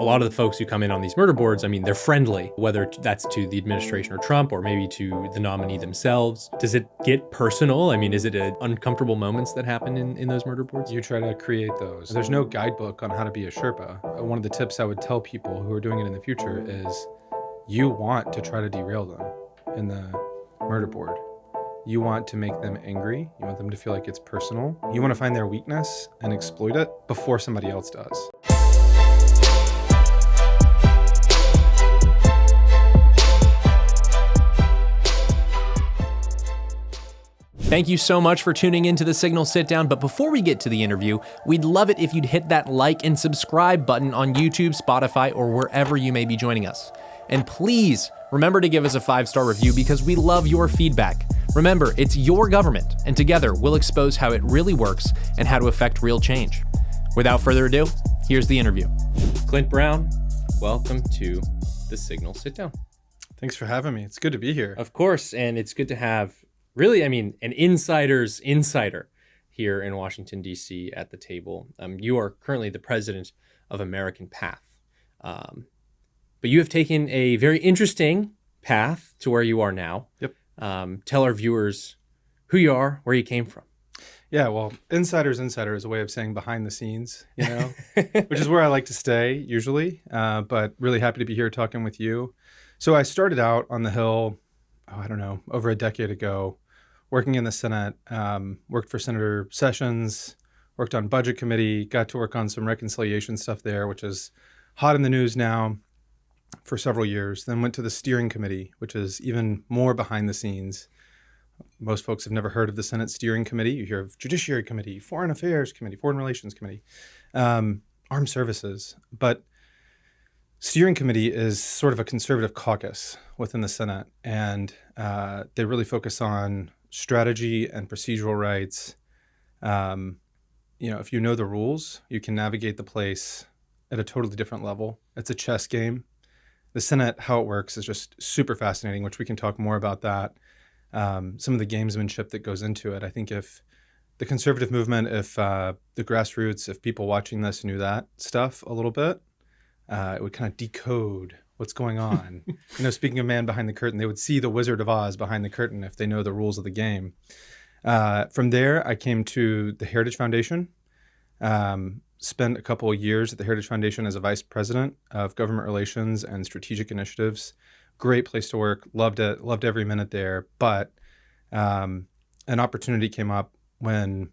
a lot of the folks who come in on these murder boards, I mean, they're friendly, whether that's to the administration or Trump or maybe to the nominee themselves. Does it get personal? I mean, is it uncomfortable moments that happen in those murder boards? You try to create those. There's no guidebook on how to be a Sherpa. One of the tips I would tell people who are doing it in the future is you want to try to derail them in the murder board. You want to make them angry. You want them to feel like it's personal. You want to find their weakness and exploit it before somebody else does. Thank you so much for tuning into the Signal Sitdown, but before we get to the interview, we'd love it if you'd hit that like and subscribe button on YouTube, Spotify, or wherever you may be joining us. And please remember to give us a 5-star review because we love your feedback. Remember, it's your government, and together we'll expose how it really works and how to affect real change. Without further ado, here's the interview. Clint Brown, welcome to the Signal Sitdown. Thanks for having me. It's good to be here. Of course, and it's good to have really, I mean, an insider's insider here in Washington, D.C. at the table. You are currently the president of American Path. But you have taken a very interesting path to where you are now. Yep. Tell our viewers who you are, where you came from. Yeah, well, insider's insider is a way of saying behind the scenes, you know, which is where I like to stay usually, but really happy to be here talking with you. So I started out on the Hill, over a decade ago, working in the Senate, worked for Senator Sessions, worked on Budget Committee, got to work on some reconciliation stuff there, which is hot in the news now for several years. Then went to the Steering Committee, which is even more behind the scenes. Most folks have never heard of the Senate Steering Committee. You hear of Judiciary Committee, Foreign Affairs Committee, Foreign Relations Committee, Armed Services. But Steering Committee is sort of a conservative caucus within the Senate, and they really focus on strategy and procedural rights. If you know the rules, you can navigate the place at a totally different level. It's a chess game. The Senate, how it works is just super fascinating, which we can talk more about that. Some of the gamesmanship that goes into it. I think if the conservative movement, if the grassroots, if people watching this knew that stuff a little bit, it would kind of decode what's going on. Speaking of man behind the curtain, they would see the Wizard of Oz behind the curtain if they know the rules of the game. From there, I came to the Heritage Foundation, spent a couple of years at the Heritage Foundation as a vice president of government relations and strategic initiatives. Great place to work. Loved it. Loved every minute there. But an opportunity came up when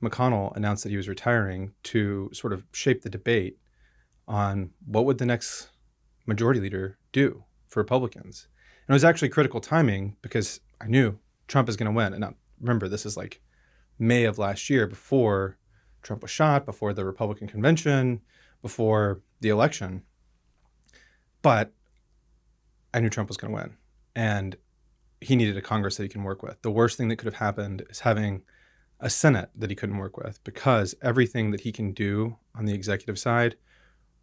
McConnell announced that he was retiring to sort of shape the debate on what would the next majority leader do for Republicans. And it was actually critical timing because I knew Trump is going to win. And now, remember, this is like May of last year, before Trump was shot, before the Republican convention, before the election. But I knew Trump was going to win. And he needed a Congress that he can work with. The worst thing that could have happened is having a Senate that he couldn't work with, because everything that he can do on the executive side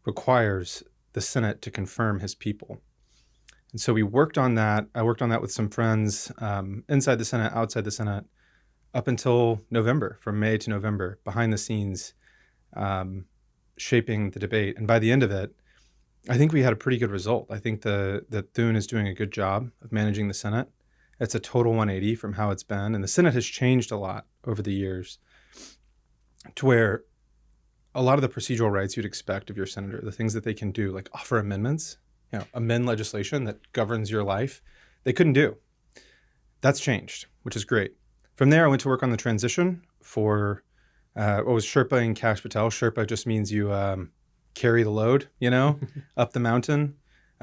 requires the Senate to confirm his people. And so we worked on that. I worked on that with some friends inside the Senate, outside the Senate, up until November, from May to November, behind the scenes, shaping the debate. And by the end of it, I think we had a pretty good result. I think that Thune is doing a good job of managing the Senate. It's a total 180 from how it's been. And the Senate has changed a lot over the years to where a lot of the procedural rights you'd expect of your senator, the things that they can do, like offer amendments, amend legislation that governs your life, they couldn't do. That's changed, which is great. From there, I went to work on the transition for what was Sherpa and Cash Patel. Sherpa just means you carry the load, up the mountain.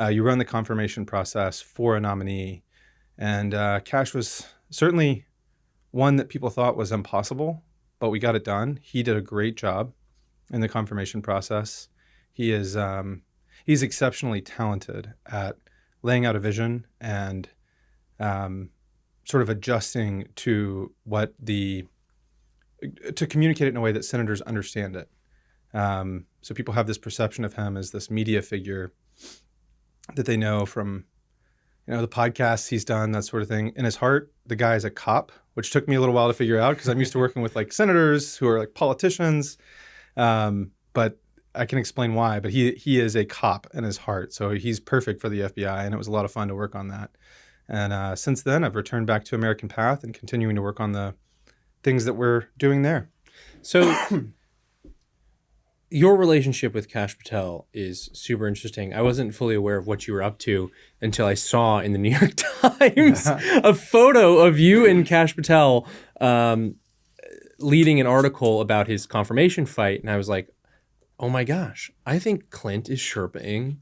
You run the confirmation process for a nominee. And Cash was certainly one that people thought was impossible, but we got it done. He did a great job in the confirmation process. He is he's exceptionally talented at laying out a vision and sort of adjusting to to communicate it in a way that senators understand it. So people have this perception of him as this media figure that they know from, the podcasts he's done, that sort of thing. In his heart, the guy is a cop, which took me a little while to figure out because I'm used to working with like senators who are like politicians. But I can explain why, but he is a cop in his heart, so he's perfect for the FBI, and it was a lot of fun to work on that. And since then, I've returned back to American Path and continuing to work on the things that we're doing there. So your relationship with Cash Patel is super interesting. I wasn't fully aware of what you were up to until I saw in the New York Times a photo of you and Cash Patel leading an article about his confirmation fight. And I was like, oh my gosh, I think Clint is Sherpaing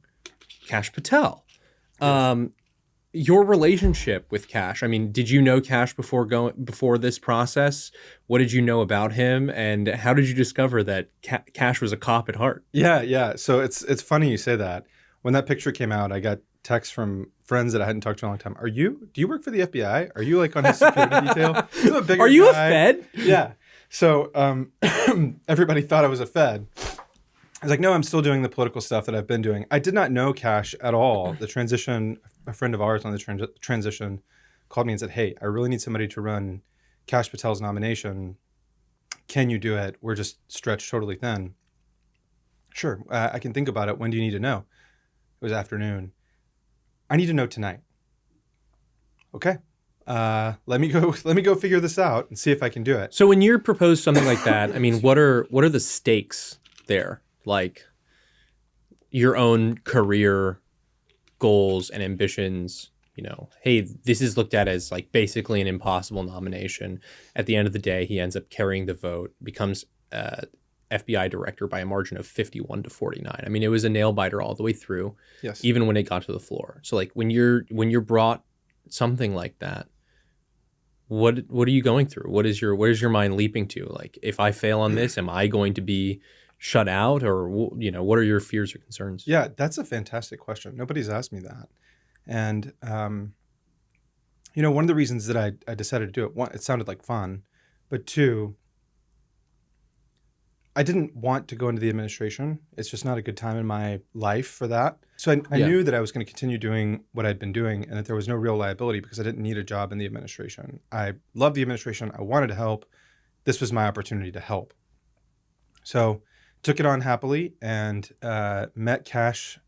Cash Patel. Yes. Your relationship with Cash, I mean, did you know Cash before this process? What did you know about him? And how did you discover that Cash was a cop at heart? Yeah. So it's funny you say that. When that picture came out, I got texts from friends that I hadn't talked to in a long time. Do you work for the FBI? Are you like on his security detail? Are you a Fed? Yeah. So everybody thought I was a Fed. I was like, no, I'm still doing the political stuff that I've been doing. I did not know Cash at all. The transition, a friend of ours on the transition called me and said, hey, I really need somebody to run Cash Patel's nomination. Can you do it? We're just stretched totally thin. Sure, I can think about it. When do you need to know? It was afternoon. I need to know tonight. Okay. Let me go figure this out and see if I can do it. So when you propose something like that, I mean, what are the stakes there? Like your own career goals and ambitions, you know, hey, this is looked at as like basically an impossible nomination. At the end of the day, he ends up carrying the vote, becomes FBI director by a margin of 51-49. I mean, it was a nail biter all the way through, yes, even when it got to the floor. So like when you're brought something like that, what are you going through? Where's your mind leaping to? Like, if I fail on this, am I going to be shut out, or, you know, what are your fears or concerns? Yeah, that's a fantastic question. Nobody's asked me that. And, you know, one of the reasons that I decided to do it, one, it sounded like fun, but two, I didn't want to go into the administration. It's just not a good time in my life for that. So I knew that I was going to continue doing what I'd been doing and that there was no real liability because I didn't need a job in the administration. I loved the administration. I wanted to help. This was my opportunity to help. So took it on happily and met Cash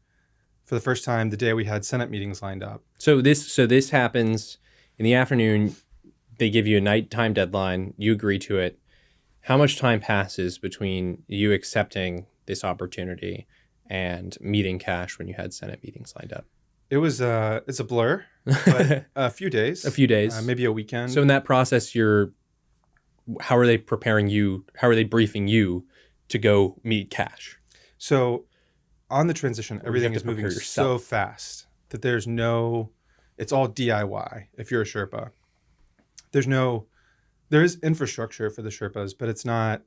for the first time the day we had Senate meetings lined up. So this happens in the afternoon. They give you a nighttime deadline. You agree to it. How much time passes between you accepting this opportunity and meeting Cash when you had Senate meetings lined up? It was it's a blur, but a few days. A few days. Maybe a weekend. So in that process, how are they preparing you? How are they briefing you to go meet Cash? So on the transition, everything is moving so fast that it's all DIY if you're a Sherpa. There is infrastructure for the Sherpas, but it's not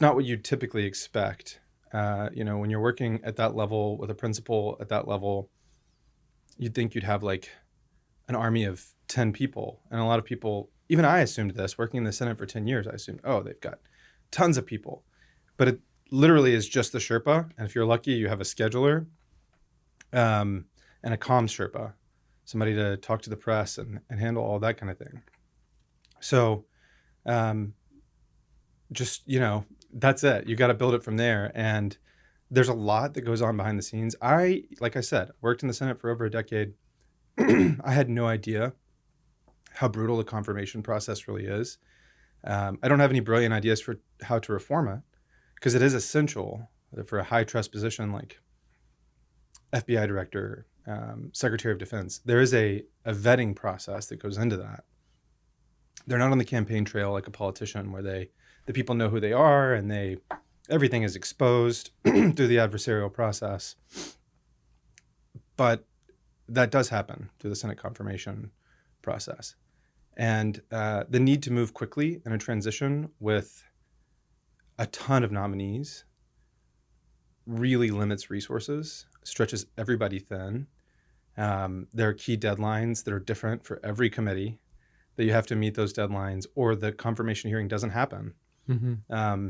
what you'd typically expect. You know, when you're working at that level with a principal at that level, you'd think you'd have like an army of 10 people. And a lot of people, even I assumed this, working in the Senate for 10 years, I assumed, oh, they've got tons of people. But it literally is just the Sherpa. And if you're lucky, you have a scheduler and a comms Sherpa, somebody to talk to the press and handle all that kind of thing. So just, you know, that's it. You got to build it from there. And there's a lot that goes on behind the scenes. Like I said, worked in the Senate for over a decade. I had no idea how brutal the confirmation process really is. I don't have any brilliant ideas for how to reform it because it is essential for a high trust position like FBI Director, Secretary of Defense. There is a vetting process that goes into that. They're not on the campaign trail like a politician where the people know who they are and everything is exposed through the adversarial process. But that does happen through the Senate confirmation process. And the need to move quickly in a transition with a ton of nominees really limits resources, stretches everybody thin. There are key deadlines that are different for every committee that you have to meet those deadlines or the confirmation hearing doesn't happen. Mm-hmm.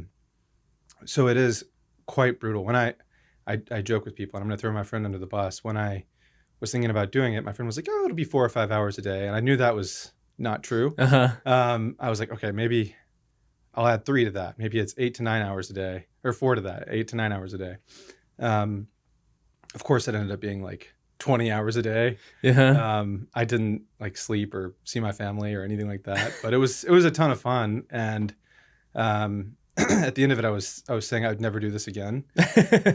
So it is quite brutal. When I joke with people, and I'm going to throw my friend under the bus, when I was thinking about doing it, my friend was like, oh, it'll be 4 or 5 hours a day. And I knew that was not true. Uh-huh. I was like, okay, maybe I'll add 3 to that. Maybe it's 8 to 9 hours a day, or 4 to that, 8 to 9 hours a day. Of course, it ended up being like 20 hours a day. Yeah. I didn't like sleep or see my family or anything like that, but it was a ton of fun. And at the end of it, I was saying I would never do this again.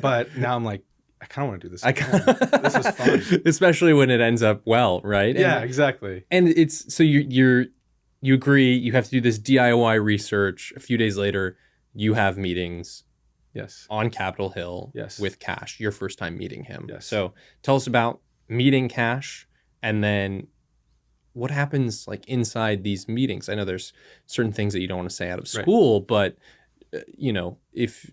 But now I'm like, I kind of want to do this again. This is fun. Especially when it ends up well, right? Yeah, exactly. And it's so you agree you have to do this DIY research. A few days later, you have meetings. Yes. On Capitol Hill. Yes. With Kash, your first time meeting him. Yes. So tell us about meeting Kash, and then what happens like inside these meetings. I know there's certain things that you don't want to say out of school, but you know, if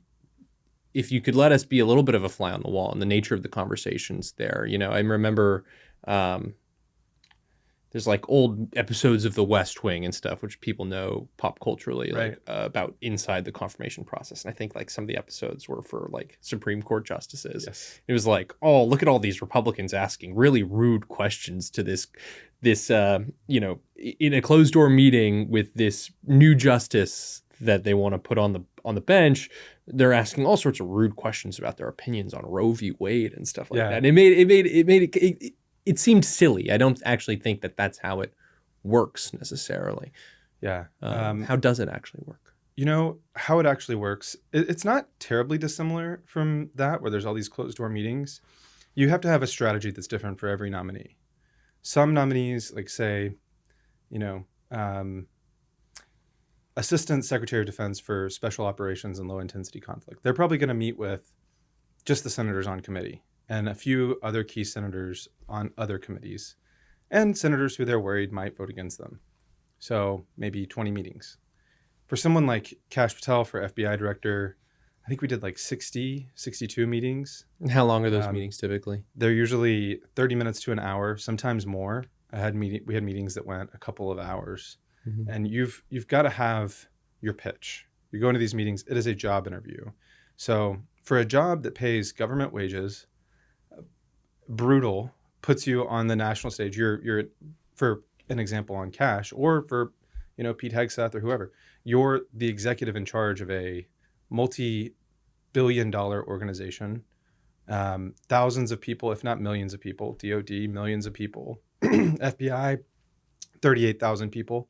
you could let us be a little bit of a fly on the wall in the nature of the conversations there. You know, I remember there's like old episodes of The West Wing and stuff, which people know pop culturally, like about inside the confirmation process. And I think like some of the episodes were for like Supreme Court justices. Yes. It was like, oh, look at all these Republicans asking really rude questions to this, you know, in a closed door meeting with this new justice that they want to put on the bench. They're asking all sorts of rude questions about their opinions on Roe v. Wade and stuff like that. And it seemed silly. I don't actually think that that's how it works necessarily. Yeah. How does it actually work? You know, how it actually works, it's not terribly dissimilar from that, where there's all these closed door meetings. You have to have a strategy that's different for every nominee. Some nominees, like say, you know, Assistant Secretary of Defense for Special Operations and Low Intensity Conflict, they're probably going to meet with just the senators on committee and a few other key senators on other committees, and senators who they're worried might vote against them. So maybe 20 meetings. For someone like Cash Patel, for FBI Director, I think we did like 62 meetings. And how long are those meetings typically? They're usually 30 minutes to an hour, sometimes more. We had meetings that went a couple of hours. Mm-hmm. And you've got to have your pitch. You go into these meetings, it is a job interview. So for a job that pays government wages, brutal, puts you on the national stage. You're for an example on Kash, or for, you know, Pete Hegseth or whoever, you're the executive in charge of a multi-billion-dollar organization, thousands of people, if not millions of people, DOD, millions of people, FBI, 38,000 people.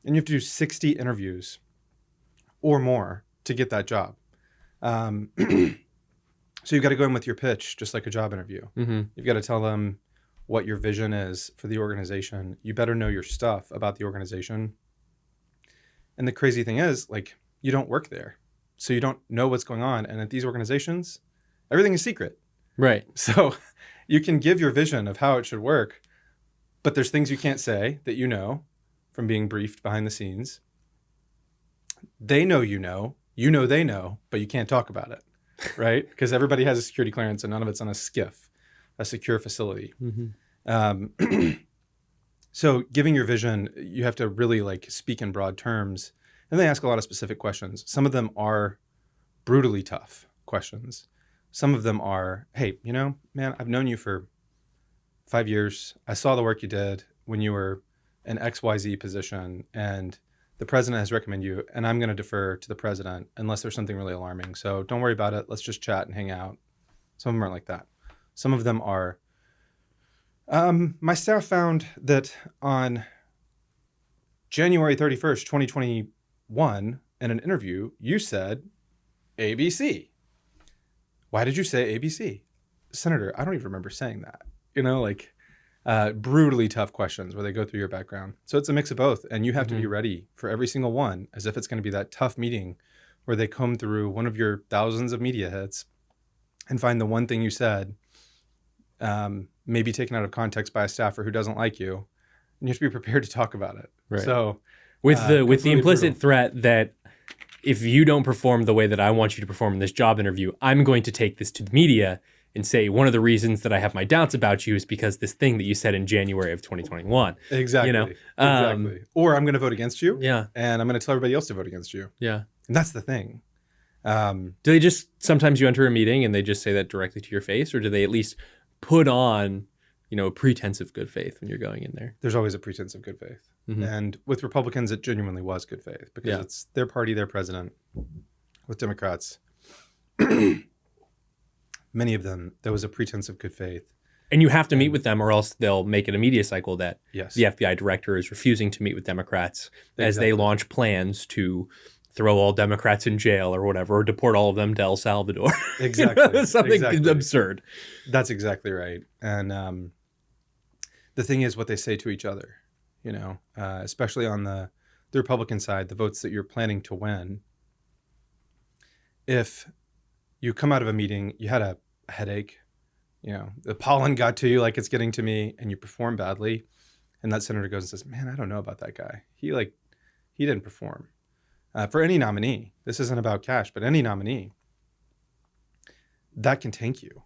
And you have to do 60 interviews or more to get that job. So you've got to go in with your pitch, just like a job interview. Mm-hmm. You've got to tell them what your vision is for the organization. You better know your stuff about the organization. And the crazy thing is, like, you don't work there, so you don't know what's going on. And at these organizations, everything is secret. Right. So you can give your vision of how it should work, but there's things you can't say that you know from being briefed behind the scenes. They know you know, they know, but you can't talk about it. Right? Because everybody has a security clearance and none of it's on a SCIF, a secure facility. Mm-hmm. So giving your vision, you have to really like speak in broad terms. And they ask a lot of specific questions. Some of them are brutally tough questions. Some of them are, hey, you know, man, I've known you for 5 years. I saw the work you did when you were in XYZ position, and the president has recommended you, and I'm going to defer to the president unless there's something really alarming. So don't worry about it. Let's just chat and hang out. Some of them aren't like that. Some of them are. My staff found that on January 31st, 2021, in an interview, you said ABC. Why did you say ABC? Senator, I don't even remember saying that. You know, like brutally tough questions where they go through your background. So it's a mix of both. And you have to be ready for every single one, as if it's going to be that tough meeting where they comb through one of your thousands of media hits and find the one thing you said, maybe taken out of context by a staffer who doesn't like you. And you have to be prepared to talk about it. Right. So with the implicit threat that if you don't perform the way that I want you to perform in this job interview, I'm going to take this to the media and say one of the reasons that I have my doubts about you is because this thing that you said in January of 2021. Exactly. You know? Exactly. Or I'm going to vote against you. Yeah. And I'm going to tell everybody else to vote against you. Yeah. And that's the thing. Do they just, sometimes you enter a meeting and they just say that directly to your face, or do they at least put on a pretense of good faith when you're going in there. There's always a pretense of good faith. And with Republicans, it genuinely was good faith because it's their party, their president. With Democrats, many of them, there was a pretense of good faith. And you have to meet with them or else they'll make it a media cycle that the FBI director is refusing to meet with Democrats as they launch plans to throw all Democrats in jail or whatever, or deport all of them to El Salvador. Exactly. Something absurd. That's exactly right. And the thing is what they say to each other, especially on the Republican side, the votes that you're planning to win. If you come out of a meeting, you had a headache, the pollen got to you like it's getting to me, and you perform badly, and that senator goes and says, man, I don't know about that guy. He didn't perform. For any nominee, this isn't about Kash, but any nominee, that can tank you.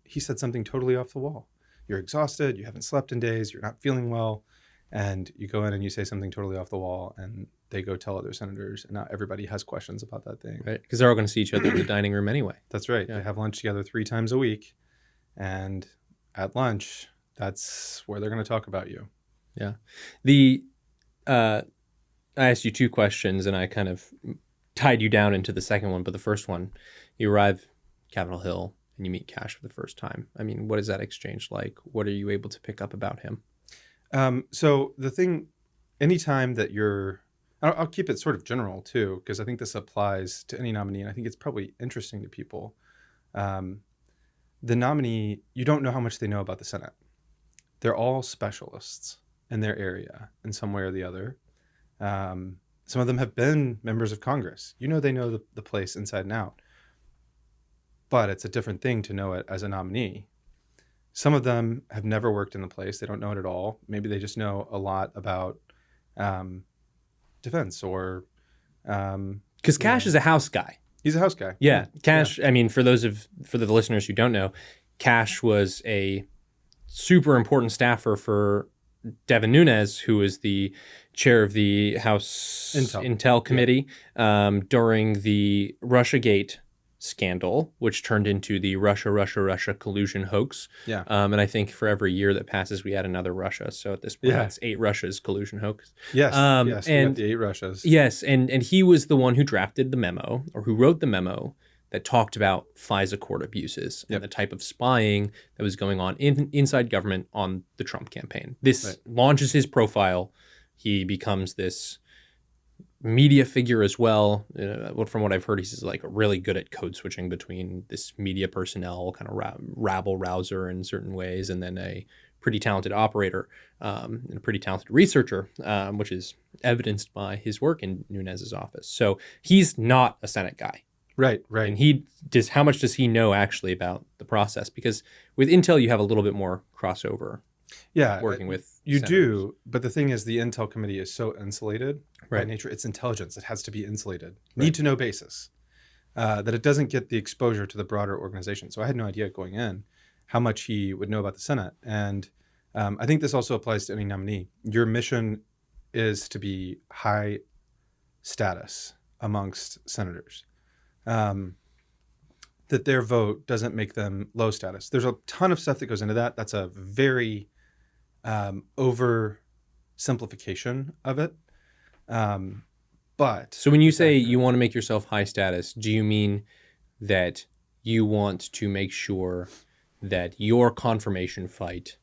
He said something totally off the wall. You're exhausted, you haven't slept in days, you're not feeling well, and you go in and you say something totally off the wall, and they go tell other senators, and now everybody has questions about that thing. Right, because they're all going to see each other in the dining room anyway. That's right. Yeah. They have lunch together 3 times a week, and at lunch, that's where they're going to talk about you. Yeah. I asked you 2 questions, and I kind of tied you down into the second one, but the first one, you arrive Capitol Hill, and you meet Kash for the first time. I mean, what is that exchange like? What are you able to pick up about him? So the thing, anytime that I'll keep it sort of general too, because I think this applies to any nominee, and I think it's probably interesting to people. The nominee, you don't know how much they know about the Senate. They're all specialists in their area in some way or the other. Some of them have been members of Congress. They know the place inside and out. But it's a different thing to know it as a nominee. Some of them have never worked in the place. They don't know it at all. Maybe they just know a lot about defense or... Because Kash is a House guy. He's a House guy. Yeah. Kash, I mean, for the listeners who don't know, Kash was a super important staffer for Devin Nunes, who was the chair of the House Intel Committee during the Russiagate scandal, which turned into the Russia collusion hoax. Yeah. And I think for every year that passes, we add another Russia. So at this point, it's 8 Russias collusion hoax. Yes. Yes. And we got the 8 Russias. Yes. And he was the one who drafted the memo, or who wrote the memo that talked about FISA court abuses and the type of spying that was going on inside government on the Trump campaign. This launches his profile. He becomes this media figure as well. From what I've heard, he's like really good at code switching between this media personnel, kind of rabble rouser in certain ways, and then a pretty talented operator and a pretty talented researcher, which is evidenced by his work in Nunes's office. So he's not a Senate guy. Right. And how much does he know actually about the process? Because with Intel, you have a little bit more crossover. Yeah, working with you senators. Do, but the thing is, the Intel Committee is so insulated by nature. It's intelligence; it has to be insulated, need to know basis, that it doesn't get the exposure to the broader organization. So I had no idea going in how much he would know about the Senate, and I think this also applies to any nominee. Your mission is to be high status amongst senators. That their vote doesn't make them low status. There's a ton of stuff that goes into that. That's a very oversimplification of it. But so when you say you want to make yourself high status, do you mean that you want to make sure that your confirmation fight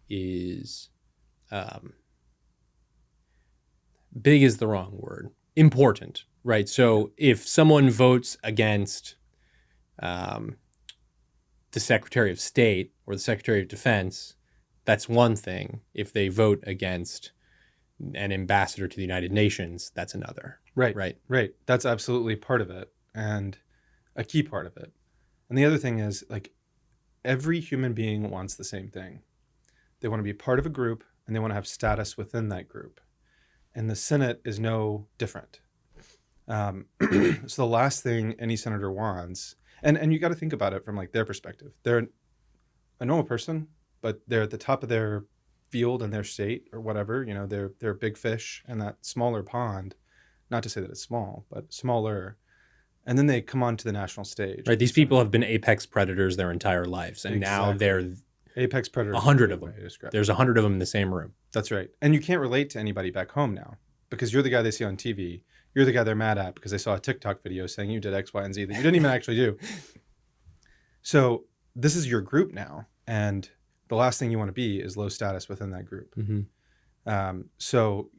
is big is the wrong word, important, right? So if someone votes against the Secretary of State or the Secretary of Defense, that's one thing. If they vote against an ambassador to the United Nations, that's another. Right. That's absolutely part of it, and a key part of it. And the other thing is, like, every human being wants the same thing. They want to be part of a group, and they want to have status within that group. And the Senate is no different. So the last thing any senator wants, and you got to think about it from like their perspective. They're a normal person, but they're at the top of their field in their state or whatever. They're a big fish in that smaller pond. Not to say that it's small, but smaller. And then they come onto the national stage. Right. These people have been apex predators their entire lives, and now they're Apex predator. 100 of them. There's 100 of them in the same room. That's right. And you can't relate to anybody back home now because you're the guy they see on TV. You're the guy they're mad at because they saw a TikTok video saying you did X, Y, and Z that you didn't even actually do. So this is your group now. And the last thing you want to be is low status within that group. So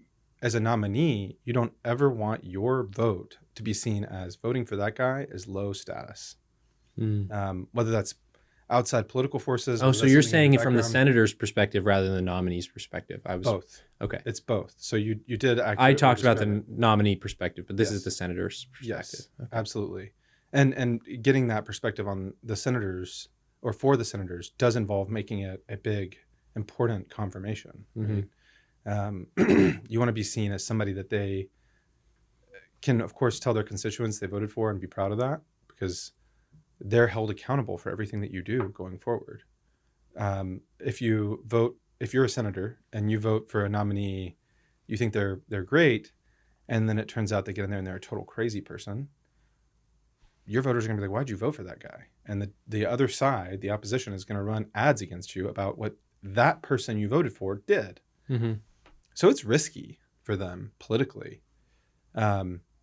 as a nominee, you don't ever want your vote to be seen as voting for that guy as low status. Whether that's outside political forces. Oh, so you're saying it from the senator's perspective rather than the nominee's perspective. Both. Okay. It's both. So you did actually. I talked about the nominee perspective, but this is the senator's perspective. Yes, absolutely. And getting that perspective on the senators or for the senators does involve making it a big, important confirmation. Right? You want to be seen as somebody that they can, of course, tell their constituents they voted for and be proud of that because they're held accountable for everything that you do going forward. If you're a senator and you vote for a nominee, you think they're great, and then it turns out they get in there and they're a total crazy person, your voters are going to be like, why'd you vote for that guy? And the other side, the opposition, is going to run ads against you about what that person you voted for did. So it's risky for them politically.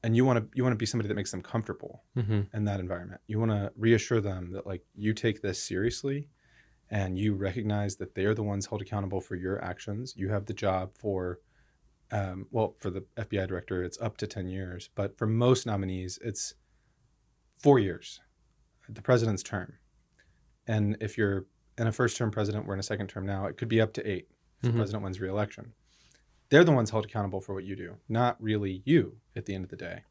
And you want to be somebody that makes them comfortable in that environment. You want to reassure them that like you take this seriously and you recognize that they are the ones held accountable for your actions. You have the job for, for the FBI director, it's up to 10 years. But for most nominees, it's 4 years, the president's term. And if you're in a first-term president, we're in a second term now, it could be up to 8 if the president wins re-election. They're the ones held accountable for what you do, not really you at the end of the day.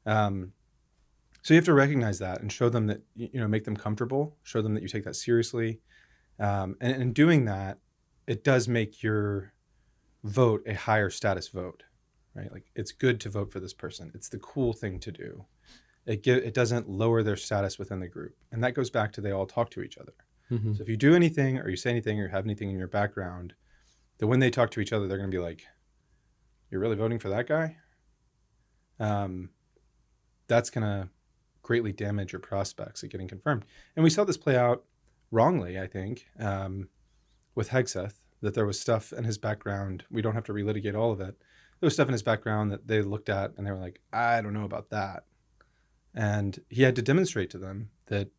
So you have to recognize that and show them that, make them comfortable, show them that you take that seriously. And in doing that, it does make your vote a higher status vote, right? Like it's good to vote for this person. It's the cool thing to do. It doesn't lower their status within the group. And that goes back to they all talk to each other. So if you do anything or you say anything or have anything in your background, that when they talk to each other, they're going to be like, you're really voting for that guy? That's going to greatly damage your prospects of getting confirmed. And we saw this play out wrongly, I think, with Hegseth, that there was stuff in his background. We don't have to relitigate all of it. There was stuff in his background that they looked at and they were like, I don't know about that. And he had to demonstrate to them that,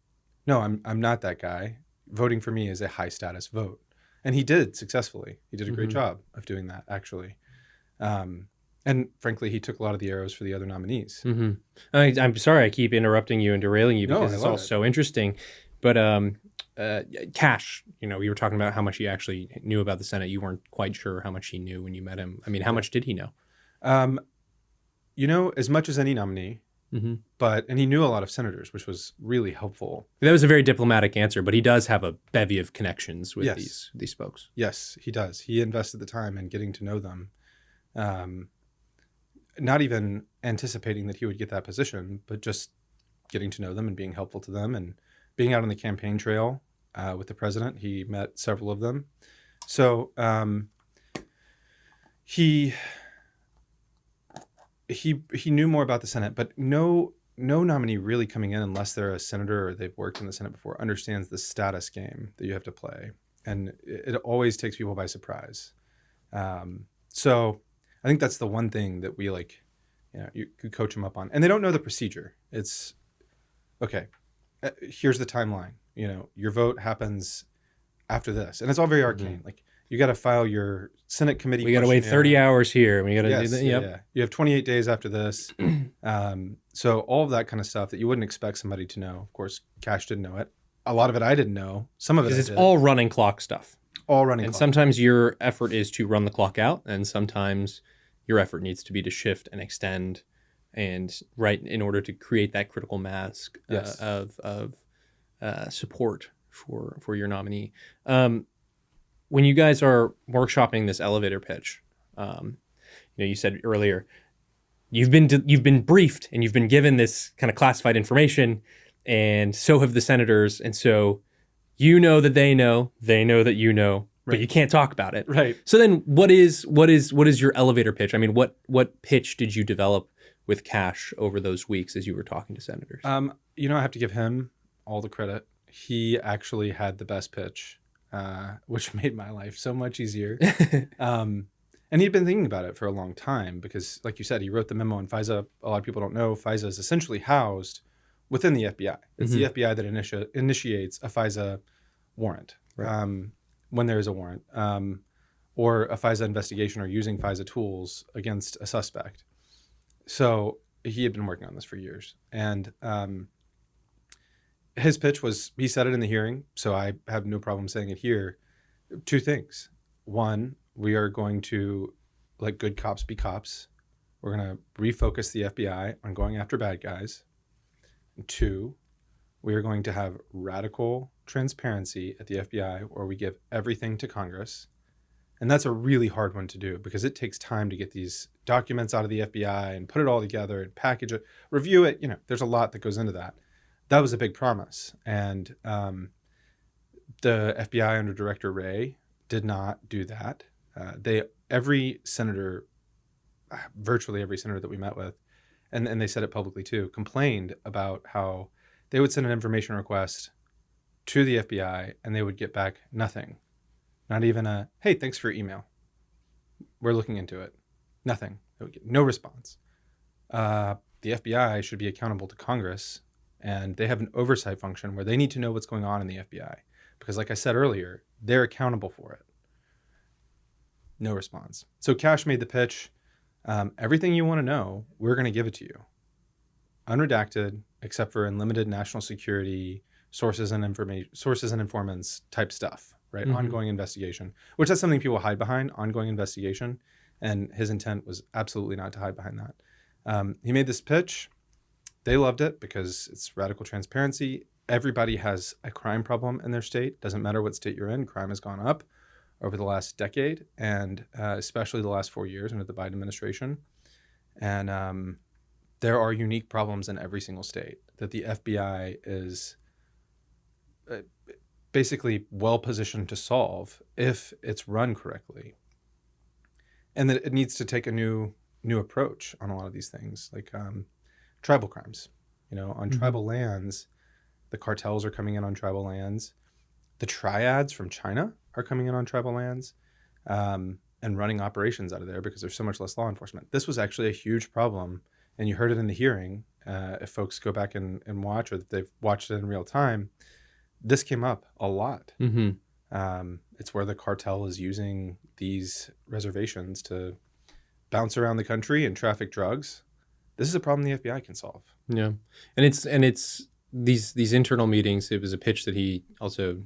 no, I'm not that guy. Voting for me is a high status vote. And he did successfully. He did a great job of doing that, actually. And frankly, he took a lot of the arrows for the other nominees. I'm sorry I keep interrupting you and derailing you because it's all so interesting. But Cash, we were talking about how much he actually knew about the Senate. You weren't quite sure how much he knew when you met him. I mean, how much did he know? As much as any nominee. And he knew a lot of senators, which was really helpful. That was a very diplomatic answer, but he does have a bevy of connections with these folks. Yes, he does. He invested the time in getting to know them, not even anticipating that he would get that position, but just getting to know them and being helpful to them and being out on the campaign trail with the president. He met several of them. So he knew more about the Senate, but no nominee really coming in unless they're a senator or they've worked in the Senate before understands the status game that you have to play. And it always takes people by surprise. So I think that's the one thing that we you could coach them up on. And they don't know the procedure. It's, okay, here's the timeline. Your vote happens after this. And it's all very arcane. Like, you got to file your Senate committee. We got to wait 30 hours here. We got to do that. Yep. Yeah. You have 28 days after this. So all of that kind of stuff that you wouldn't expect somebody to know. Of course, Cash didn't know it. A lot of it I didn't know. Some of it because it's all running clock stuff. All running and clock. Sometimes your effort is to run the clock out, and sometimes your effort needs to be to shift and extend, and in order to create that critical mass of support for your nominee. When you guys are workshopping this elevator pitch, you said earlier, you've been briefed and you've been given this kind of classified information, and so have the senators, and so that they know that but you can't talk about it. Right. So then, what is your elevator pitch? I mean, what pitch did you develop with Cash over those weeks as you were talking to senators? I have to give him all the credit. He actually had the best pitch. which made my life so much easier. And he'd been thinking about it for a long time because, like you said, he wrote the memo on FISA. A lot of people don't know FISA is essentially housed within the FBI. It's the FBI that initiates a FISA warrant when there is a warrant, or a FISA investigation or using FISA tools against a suspect. So he had been working on this for years. And his pitch was, he said it in the hearing, so I have no problem saying it here. Two things. One, we are going to let good cops be cops. We're going to refocus the FBI on going after bad guys. And two, we are going to have radical transparency at the FBI where we give everything to Congress. And that's a really hard one to do because it takes time to get these documents out of the FBI and put it all together and package it, review it. There's a lot that goes into that. That was a big promise. And the FBI under Director Wray did not do that. Every senator, virtually every senator that we met with, and they said it publicly too, complained about how they would send an information request to the FBI and they would get back nothing. Not even a, hey, thanks for your email. We're looking into it. Nothing. They would get no response. The FBI should be accountable to Congress, and they have an oversight function where they need to know what's going on in the FBI. Because like I said earlier, they're accountable for it. No response. So Kash made the pitch. Everything you want to know, we're going to give it to you. Unredacted, except for in limited national security, sources and informants type stuff, right? Ongoing investigation, which that's something people hide behind, ongoing investigation. And his intent was absolutely not to hide behind that. He made this pitch. They loved it because it's radical transparency. Everybody has a crime problem in their state. Doesn't matter what state you're in. Crime has gone up over the last decade, and especially the last 4 years under the Biden administration. And there are unique problems in every single state that the FBI is basically well-positioned to solve if it's run correctly. And that it needs to take a new approach on a lot of these things, like tribal crimes. On tribal lands, the cartels are coming in on tribal lands. The triads from China are coming in on tribal lands and running operations out of there because there's so much less law enforcement. This was actually a huge problem, and you heard it in the hearing. If folks go back and watch, or if they've watched it in real time, this came up a lot. It's where the cartel is using these reservations to bounce around the country and traffic drugs. This is a problem the FBI can solve. Yeah, and it's these internal meetings. It was a pitch that he also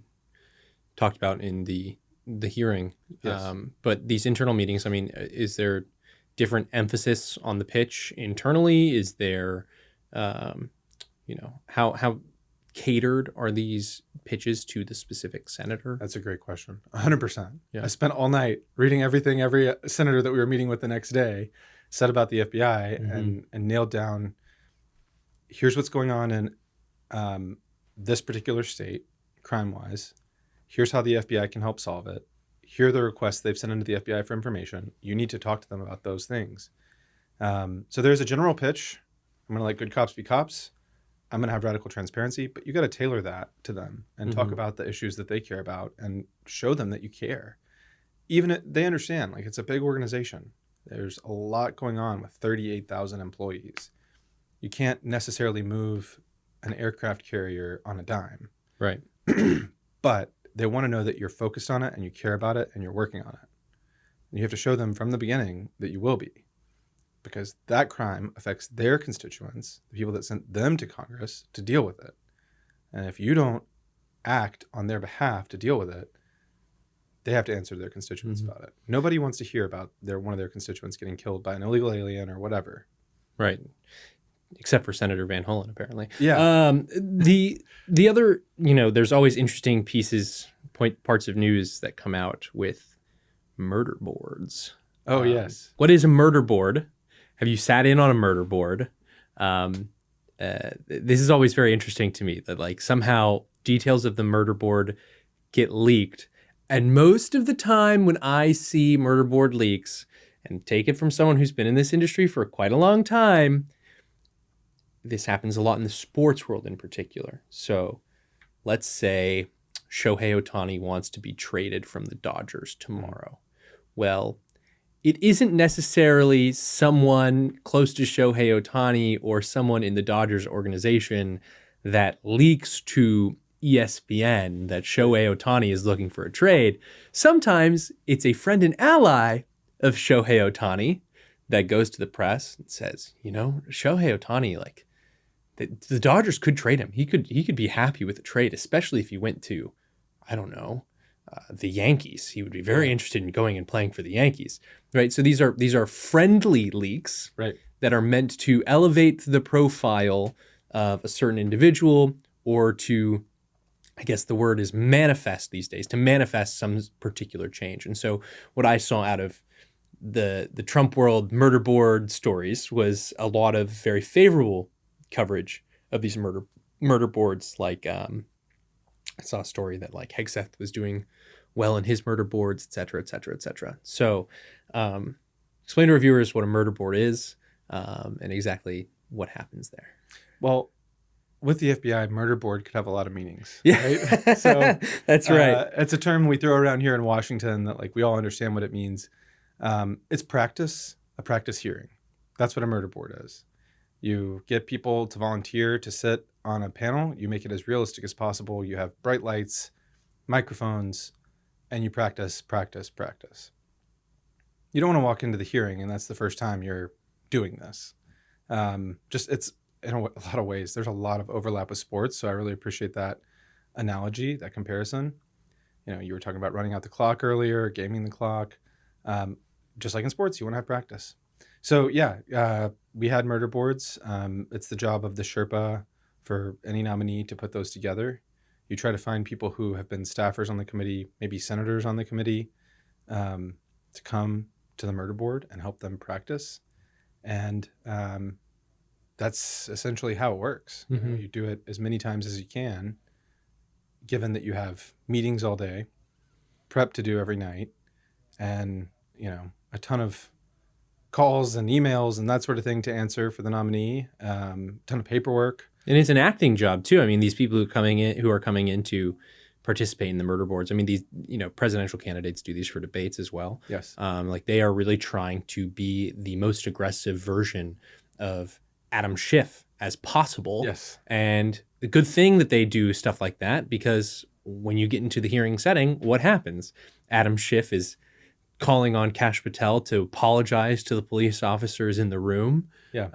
talked about in the hearing. Yes. But these internal meetings, I mean, is there different emphasis on the pitch internally? Is there, how catered are these pitches to the specific senator? That's a great question. 100%. Yeah. I spent all night reading everything every senator that we were meeting with the next day said about the FBI and nailed down, here's what's going on in this particular state, crime-wise. Here's how the FBI can help solve it. Here are the requests they've sent into the FBI for information. You need to talk to them about those things. So there's a general pitch. I'm going to let good cops be cops. I'm going to have radical transparency, but you got to tailor that to them and talk about the issues that they care about and show them that you care. Even they understand, like, it's a big organization. There's a lot going on with 38,000 employees. You can't necessarily move an aircraft carrier on a dime. Right. But they want to know that you're focused on it and you care about it and you're working on it. And you have to show them from the beginning that you will be, because that crime affects their constituents, the people that sent them to Congress to deal with it. And if you don't act on their behalf to deal with it, they have to answer to their constituents about it. Nobody wants to hear about one of their constituents getting killed by an illegal alien or whatever. Right. Except for Senator Van Hollen, apparently. Yeah. The other, there's always interesting parts of news that come out with murder boards. Oh, yes. What is a murder board? Have you sat in on a murder board? This is always very interesting to me that, like, somehow details of the murder board get leaked. And most of the time when I see murder board leaks, and take it from someone who's been in this industry for quite a long time, this happens a lot in the sports world in particular. So let's say Shohei Ohtani wants to be traded from the Dodgers tomorrow. Well, it isn't necessarily someone close to Shohei Ohtani or someone in the Dodgers organization that leaks to ESPN that Shohei Ohtani is looking for a trade. Sometimes it's a friend and ally of Shohei Ohtani that goes to the press and says, Shohei Ohtani, like the Dodgers could trade him. He could be happy with the trade, especially if he went to, I don't know, the Yankees. He would be very interested in going and playing for the Yankees, right? So these are friendly leaks, right, that are meant to elevate the profile of a certain individual, or to, I guess the word is manifest these days, to manifest some particular change. And so what I saw out of the Trump world murder board stories was a lot of very favorable coverage of these murder boards. Like I saw a story that like Hegseth was doing well in his murder boards, et cetera, et cetera, et cetera. So explain to reviewers what a murder board is and exactly what happens there. Well, with the FBI, murder board could have a lot of meanings. Yeah, right? So that's right. It's a term we throw around here in Washington that like we all understand what it means. It's a practice hearing. That's what a murder board is. You get people to volunteer to sit on a panel. You make it as realistic as possible. You have bright lights, microphones, and you practice. You don't want to walk into the hearing and that's the first time you're doing this. It's in a lot of ways, there's a lot of overlap with sports. So I really appreciate that analogy, that comparison. You were talking about running out the clock earlier, gaming the clock. Just like in sports, you want to have practice. So we had murder boards. It's the job of the Sherpa for any nominee to put those together. You try to find people who have been staffers on the committee, maybe senators on the committee, to come to the murder board and help them practice. And that's essentially how it works. Mm-hmm. You do it as many times as you can, given that you have meetings all day, prep to do every night, and a ton of calls and emails and that sort of thing to answer for the nominee, ton of paperwork. And it's an acting job too. I mean, these people who are coming in to participate in the murder boards. I mean, these presidential candidates do these for debates as well. Yes. Like they are really trying to be the most aggressive version of Adam Schiff as possible. Yes. And the good thing that they do stuff like that, because when you get into the hearing setting, what happens? Adam Schiff is calling on Cash Patel to apologize to the police officers in the room. Yeah.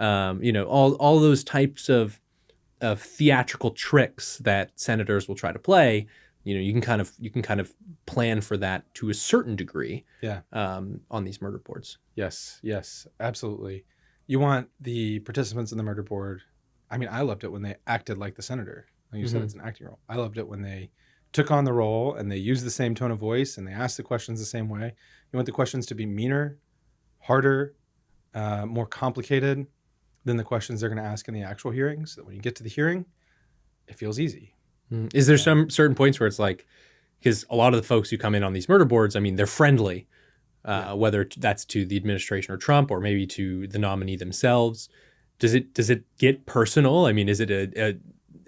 All those types of theatrical tricks that senators will try to play. You can kind of plan for that to a certain degree. Yeah. On these murder boards. Yes, absolutely. You want the participants in the murder board. I mean, I loved it when they acted like the senator. Like you said, it's an acting role. I loved it when they took on the role and they used the same tone of voice and they asked the questions the same way. You want the questions to be meaner, harder, more complicated than the questions they're going to ask in the actual hearing, so that when you get to the hearing, it feels easy. Is there some certain points where it's like, because a lot of the folks who come in on these murder boards, I mean, they're friendly, whether that's to the administration or Trump or maybe to the nominee themselves. Does it get personal? I mean, is it a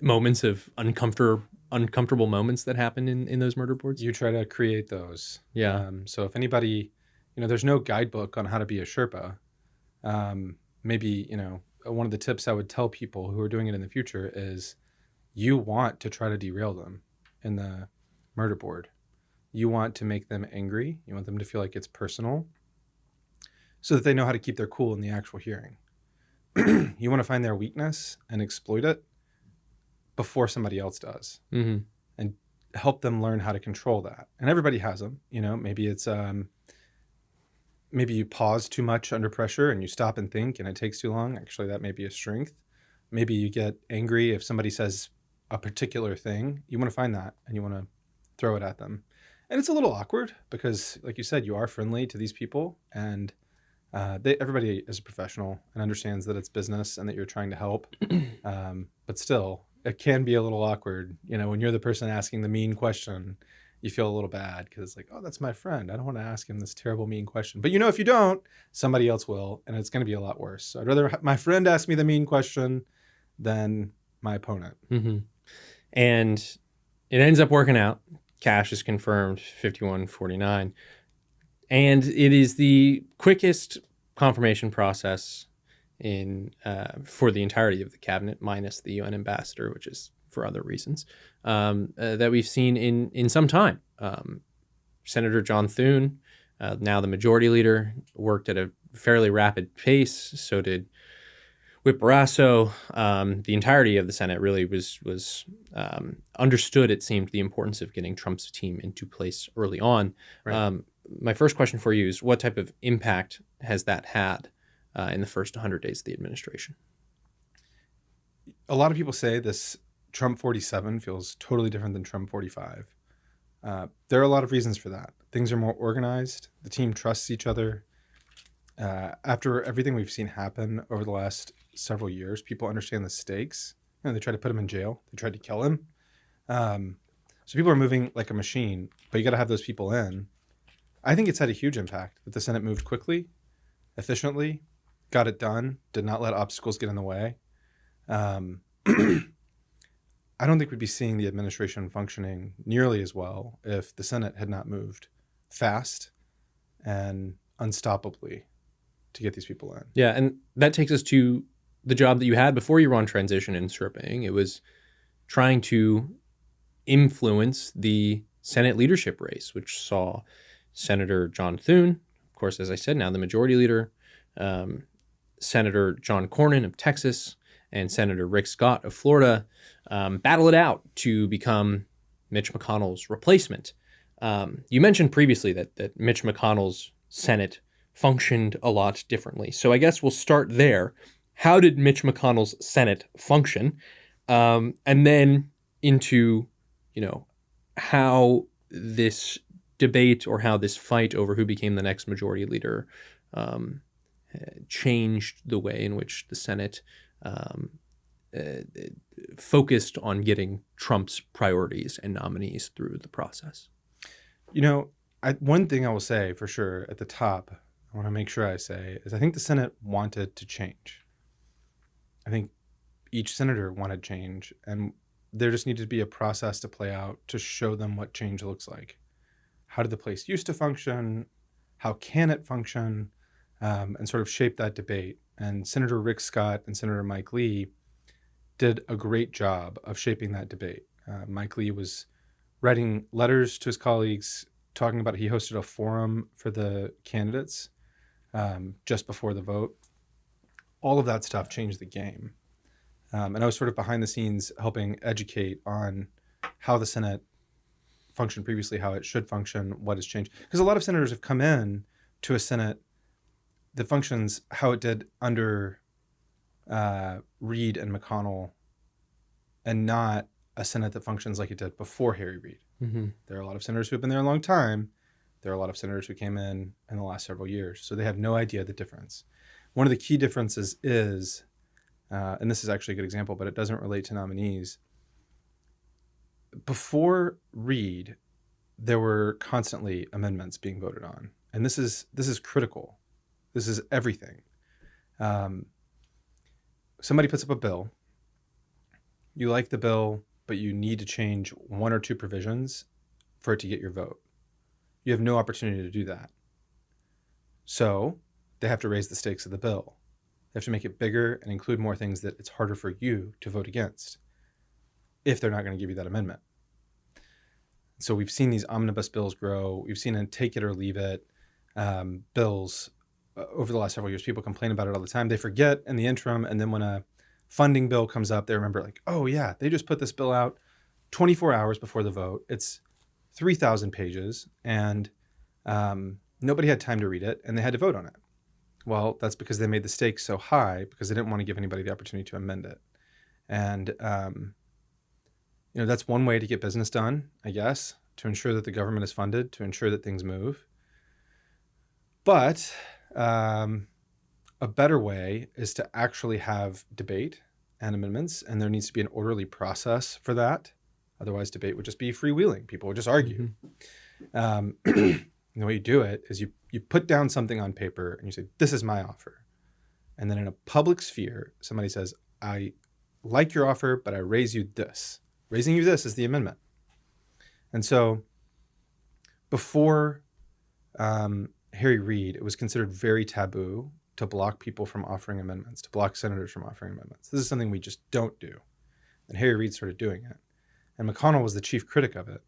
moments of uncomfortable moments that happen in those murder boards? You try to create those. Yeah. So if anybody, there's no guidebook on how to be a Sherpa. Maybe, one of the tips I would tell people who are doing it in the future is you want to try to derail them in the murder board. You want to make them angry. You want them to feel like it's personal so that they know how to keep their cool in the actual hearing. You want to find their weakness and exploit it before somebody else does, and help them learn how to control that. And everybody has them. Maybe it's maybe you pause too much under pressure and you stop and think and it takes too long. Actually, that may be a strength. Maybe you get angry if somebody says a particular thing. You want to find that and you want to throw it at them. And it's a little awkward because, like you said, you are friendly to these people, and everybody is a professional and understands that it's business and that you're trying to help. But still, it can be a little awkward. When you're the person asking the mean question, you feel a little bad because it's like, oh, that's my friend. I don't want to ask him this terrible, mean question. But if you don't, somebody else will, and it's going to be a lot worse. So I'd rather have my friend ask me the mean question than my opponent. Mm-hmm. And it ends up working out. Cash is confirmed 51-49. And it is the quickest confirmation process for the entirety of the cabinet, minus the UN ambassador, which is for other reasons, that we've seen in some time. Senator John Thune, now the majority leader, worked at a fairly rapid pace. So did Whip Barrasso. The entirety of the Senate really was understood, it seemed, the importance of getting Trump's team into place early on. Right. My first question for you is, what type of impact has that had in the first 100 days of the administration? A lot of people say this Trump 47 feels totally different than Trump 45. There are a lot of reasons for that. Things are more organized. The team trusts each other. After everything we've seen happen over the last several years, people understand the stakes. They tried to put him in jail. They tried to kill him. So people are moving like a machine, but you got to have those people in. I think it's had a huge impact that the Senate moved quickly, efficiently, got it done, did not let obstacles get in the way. I don't think we'd be seeing the administration functioning nearly as well if the Senate had not moved fast and unstoppably to get these people in. Yeah, and that takes us to the job that you had before you were on transition in Sherpaing. It was trying to influence the Senate leadership race, which saw Senator John Thune, of course, as I said, now the majority leader, Senator John Cornyn of Texas, and Senator Rick Scott of Florida battle it out to become Mitch McConnell's replacement. You mentioned previously that Mitch McConnell's Senate functioned a lot differently. So I guess we'll start there. How did Mitch McConnell's Senate function? And then into, how this debate or how this fight over who became the next majority leader changed the way in which the Senate focused on getting Trump's priorities and nominees through the process. One thing I will say for sure at the top, I want to make sure I say, is I think the Senate wanted to change. I think each senator wanted change, and there just needed to be a process to play out to show them what change looks like. How did the place used to function? How can it function? And sort of shape that debate. And Senator Rick Scott and Senator Mike Lee did a great job of shaping that debate. Mike Lee was writing letters to his colleagues, talking about he hosted a forum for the candidates just before the vote. All of that stuff changed the game. And I was sort of behind the scenes helping educate on how the Senate functioned previously, how it should function, what has changed. Because a lot of senators have come in to a Senate that functions how it did under Reid and McConnell, and not a Senate that functions like it did before Harry Reid. Mm-hmm. There are a lot of senators who have been there a long time. There are a lot of senators who came in the last several years. So they have no idea the difference. One of the key differences is, and this is actually a good example, but it doesn't relate to nominees. Before Reid, there were constantly amendments being voted on. And this is critical. This is everything. Somebody puts up a bill. You like the bill, but you need to change one or two provisions for it to get your vote. You have no opportunity to do that. So they have to raise the stakes of the bill. They have to make it bigger and include more things that it's harder for you to vote against if they're not going to give you that amendment. So we've seen these omnibus bills grow. We've seen a take it or leave it bills over the last several years. People complain about it all the time. They forget in the interim, and then when a funding bill comes up, they remember, like, oh yeah, they just put this bill out 24 hours before the vote. It's 3,000 pages, and nobody had time to read it, and they had to vote on it. Well, that's because they made the stakes so high because they didn't want to give anybody the opportunity to amend it. And that's one way to get business done, I guess, to ensure that the government is funded, to ensure that things move. But a better way is to actually have debate and amendments, and there needs to be an orderly process for that. Otherwise, debate would just be freewheeling. People would just argue. Mm-hmm. The way you do it is you put down something on paper and you say, this is my offer. And then in a public sphere, somebody says, I like your offer, but I raise you this. Raising you this is the amendment. And so before Harry Reid, it was considered very taboo to block people from offering amendments, to block senators from offering amendments. This is something we just don't do. And Harry Reid started doing it. And McConnell was the chief critic of it.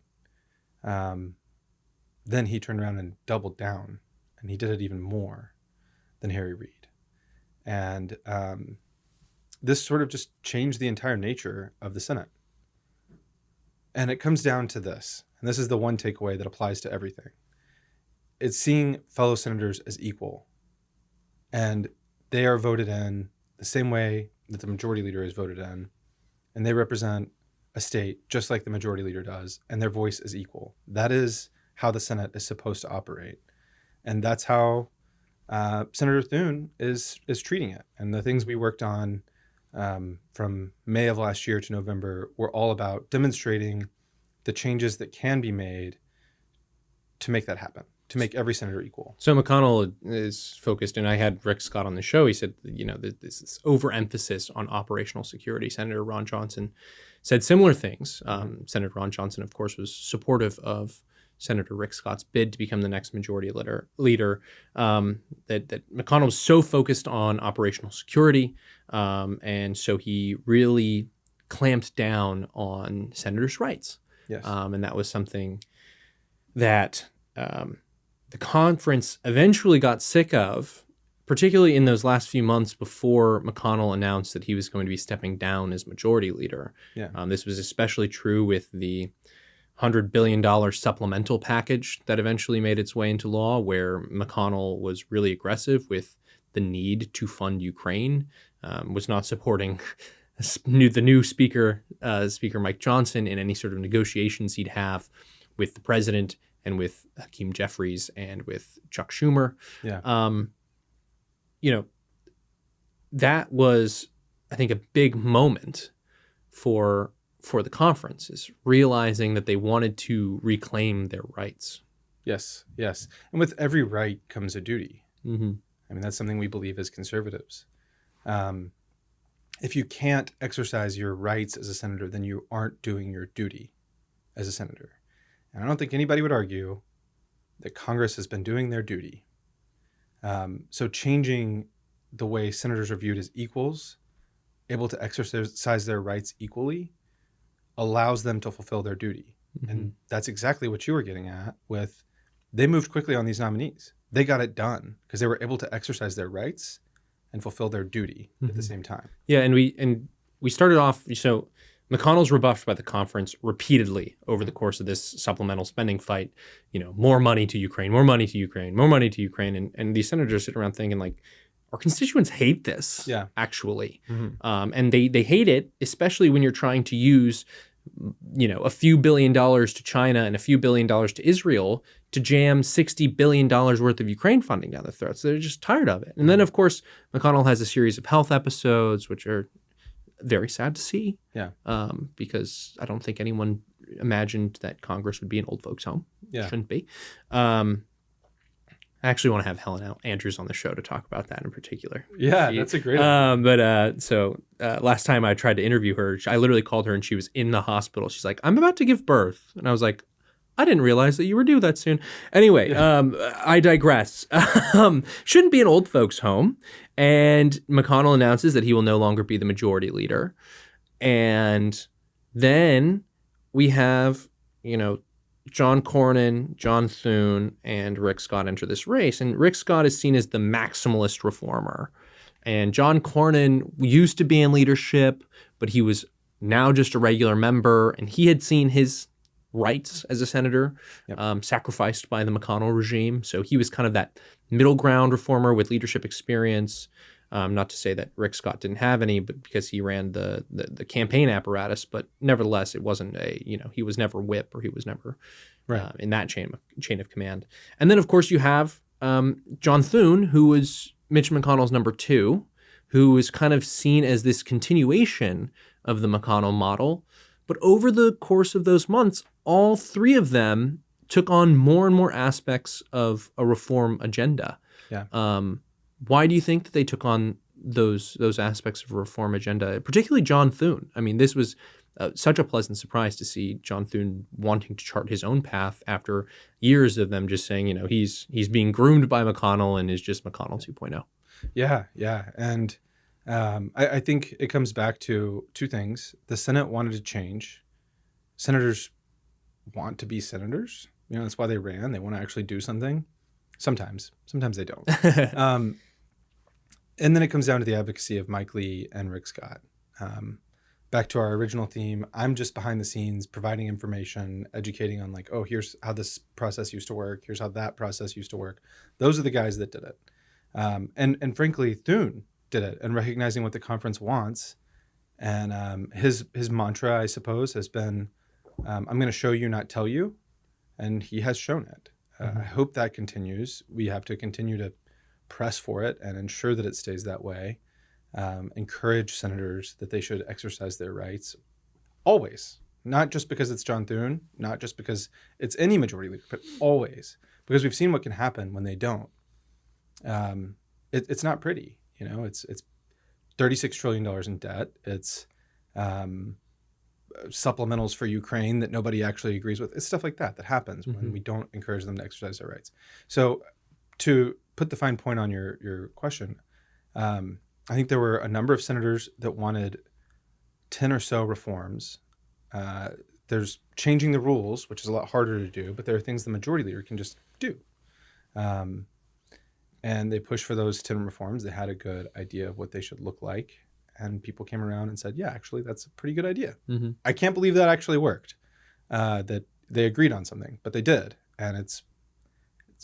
Then he turned around and doubled down, and he did it even more than Harry Reid. And this sort of just changed the entire nature of the Senate. And it comes down to this, and this is the one takeaway that applies to everything. It's seeing fellow senators as equal. And they are voted in the same way that the majority leader is voted in. And they represent a state just like the majority leader does, and their voice is equal. That is how the Senate is supposed to operate. And that's how Senator Thune is treating it. And the things we worked on from May of last year to November were all about demonstrating the changes that can be made to make that happen, to make every senator equal. So McConnell is focused, and I had Rick Scott on the show. He said, this overemphasis on operational security. Senator Ron Johnson said similar things. Senator Ron Johnson, of course, was supportive of Senator Rick Scott's bid to become the next majority leader. That McConnell was so focused on operational security, and so he really clamped down on senators' rights. Yes. And that was something that the conference eventually got sick of, particularly in those last few months before McConnell announced that he was going to be stepping down as majority leader. Yeah. This was especially true with the $100 billion supplemental package that eventually made its way into law, where McConnell was really aggressive with the need to fund Ukraine, was not supporting the new speaker, Speaker Mike Johnson, in any sort of negotiations he'd have with the president and with Hakeem Jeffries and with Chuck Schumer. Yeah. That was, I think, a big moment for the conference, is realizing that they wanted to reclaim their rights. Yes, yes. And with every right comes a duty. Mm-hmm. I mean, that's something we believe as conservatives. If you can't exercise your rights as a senator, then you aren't doing your duty as a senator. And I don't think anybody would argue that Congress has been doing their duty. So changing the way senators are viewed as equals, able to exercise their rights equally, allows them to fulfill their duty. Mm-hmm. And that's exactly what you were getting at with, they moved quickly on these nominees. They got it done because they were able to exercise their rights and fulfill their duty at the same time. Yeah, and we started off, so McConnell's rebuffed by the conference repeatedly over the course of this supplemental spending fight, more money to Ukraine, more money to Ukraine, more money to Ukraine. And these senators sit around thinking, like, our constituents hate this, actually. Mm-hmm. And they hate it, especially when you're trying to use, a few $1 billion to China and a few $1 billion to Israel to jam $60 billion worth of Ukraine funding down their throats. So they're just tired of it. And then, of course, McConnell has a series of health episodes, which are very sad to see. Yeah. Because I don't think anyone imagined that Congress would be an old folks' home. Yeah. Shouldn't be. I actually want to have Helen Andrews on the show to talk about that in particular. Yeah, that's a great idea. So last time I tried to interview her, I literally called her and she was in the hospital. She's like, I'm about to give birth. And I was like, I didn't realize that you were due that soon. Anyway, I digress. Shouldn't be an old folks' home. And McConnell announces that he will no longer be the majority leader. And then we have, John Cornyn, John Thune, and Rick Scott enter this race. And Rick Scott is seen as the maximalist reformer. And John Cornyn used to be in leadership, but he was now just a regular member. And he had seen his rights as a senator sacrificed by the McConnell regime. So he was kind of that middle ground reformer with leadership experience. Not to say that Rick Scott didn't have any, but because he ran the campaign apparatus, but nevertheless, it wasn't he was never whip, or he was never in that chain of command. And then, of course, you have John Thune, who was Mitch McConnell's number 2, who is kind of seen as this continuation of the McConnell model. But over the course of those months, all three of them took on more and more aspects of a reform agenda. Yeah. Why do you think that they took on those aspects of a reform agenda, particularly John Thune? I mean, this was such a pleasant surprise to see John Thune wanting to chart his own path after years of them just saying, he's being groomed by McConnell and is just McConnell 2.0. Yeah. And I think it comes back to two things. The Senate wanted to change. Senators want to be senators. That's why they ran. They want to actually do something. Sometimes they don't. And then it comes down to the advocacy of Mike Lee and Rick Scott. Back to our original theme, I'm just behind the scenes providing information, educating on like, oh, here's how this process used to work. Here's how that process used to work. Those are the guys that did it. And frankly, Thune did it, and recognizing what the conference wants. And his mantra, I suppose, has been, I'm going to show you, not tell you. And he has shown it. I hope that continues. We have to continue to press for it and ensure that it stays that way. Encourage senators that they should exercise their rights always, not just because it's John Thune, not just because it's any majority leader, but always, because we've seen what can happen when they don't. It's not pretty, it's $36 trillion in debt. It's supplementals for Ukraine that nobody actually agrees with. It's stuff like that happens when we don't encourage them to exercise their rights. So to put the fine point on your question, I think there were a number of senators that wanted 10 or so reforms. There's changing the rules, which is a lot harder to do, but there are things the majority leader can just do. And they pushed for those 10 reforms. They had a good idea of what they should look like. And people came around and said, yeah, actually, that's a pretty good idea. I can't believe that actually worked, that they agreed on something, but they did. And it's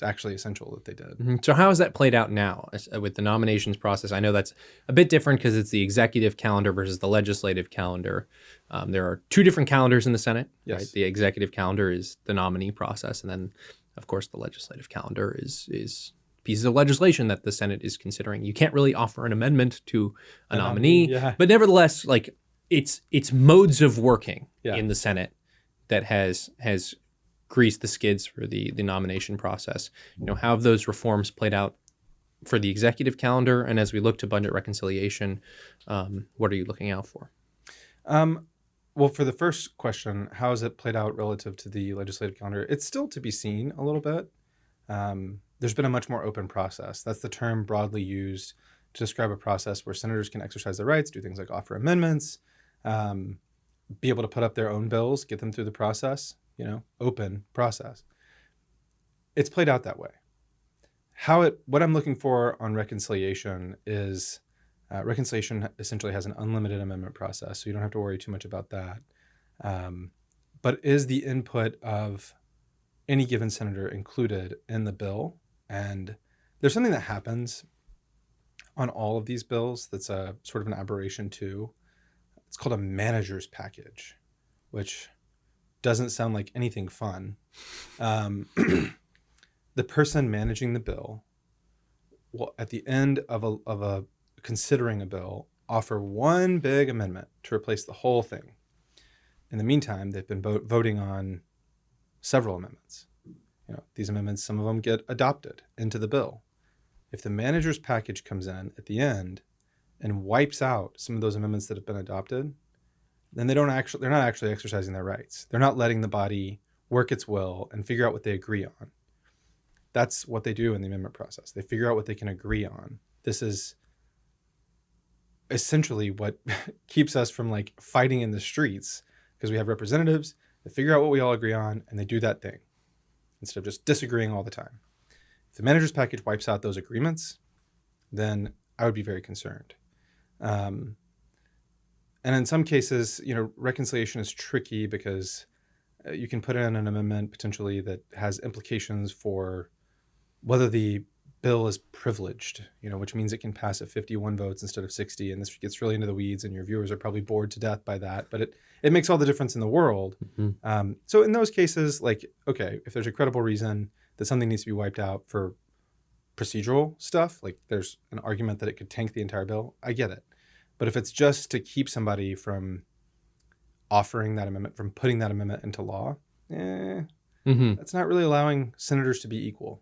actually essential that they did. So how has that played out now with the nominations process? I know that's a bit different because it's the executive calendar versus the legislative calendar. There are two different calendars in the Senate. Yes. Right? The executive calendar is the nominee process. And then, of course, the legislative calendar is pieces of legislation that the Senate is considering. You can't really offer an amendment to a nominee, but nevertheless, like it's modes of working in the Senate that has greased the skids for the nomination process. How have those reforms played out for the executive calendar? And as we look to budget reconciliation, what are you looking out for? Well, for the first question, how has it played out relative to the legislative calendar? It's still to be seen a little bit. There's been a much more open process. That's the term broadly used to describe a process where senators can exercise their rights, do things like offer amendments, be able to put up their own bills, get them through the process, open process. It's played out that way. What I'm looking for on reconciliation is reconciliation essentially has an unlimited amendment process, so you don't have to worry too much about that. But is the input of any given senator included in the bill? And there's something that happens on all of these bills that's a sort of an aberration too. It's called a manager's package, which doesn't sound like anything fun. The person managing the bill will, at the end of a considering a bill, offer one big amendment to replace the whole thing. In the meantime, they've been voting on several amendments. These amendments, some of them get adopted into the bill. If the manager's package comes in at the end and wipes out some of those amendments that have been adopted, then they're not actually exercising their rights. They're not letting the body work its will and figure out what they agree on. That's what they do in the amendment process. They figure out what they can agree on. This is essentially what keeps us from fighting in the streets, because we have representatives that figure out what we all agree on and they do that thing instead of just disagreeing all the time. If the manager's package wipes out those agreements, then I would be very concerned. And in some cases, reconciliation is tricky because you can put in an amendment potentially that has implications for whether the bill is privileged, which means it can pass at 51 votes instead of 60. And this gets really into the weeds, and your viewers are probably bored to death by that. But it makes all the difference in the world. So in those cases, okay, if there's a credible reason that something needs to be wiped out for procedural stuff, there's an argument that it could tank the entire bill, I get it. But if it's just to keep somebody from offering that amendment, from putting that amendment into law, that's not really allowing senators to be equal.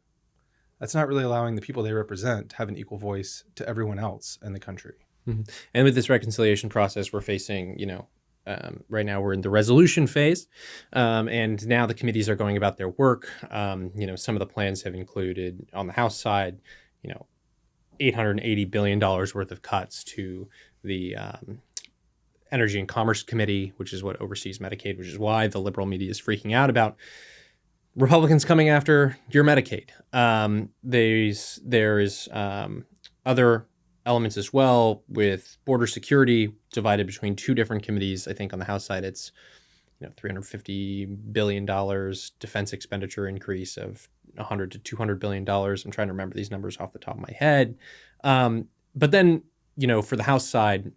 That's not really allowing the people they represent to have an equal voice to everyone else in the country. And with this reconciliation process, we're facing, right now we're in the resolution phase, and now the committees are going about their work. Some of the plans have included, on the House side, $880 billion worth of cuts to the Energy and Commerce Committee, which is what oversees Medicaid, which is why the liberal media is freaking out about Republicans coming after your Medicaid. There is other elements as well, with border security divided between two different committees. I think on the House side, it's $350 billion defense expenditure increase of $100 to $200 billion. I'm trying to remember these numbers off the top of my head. But then, for the House side,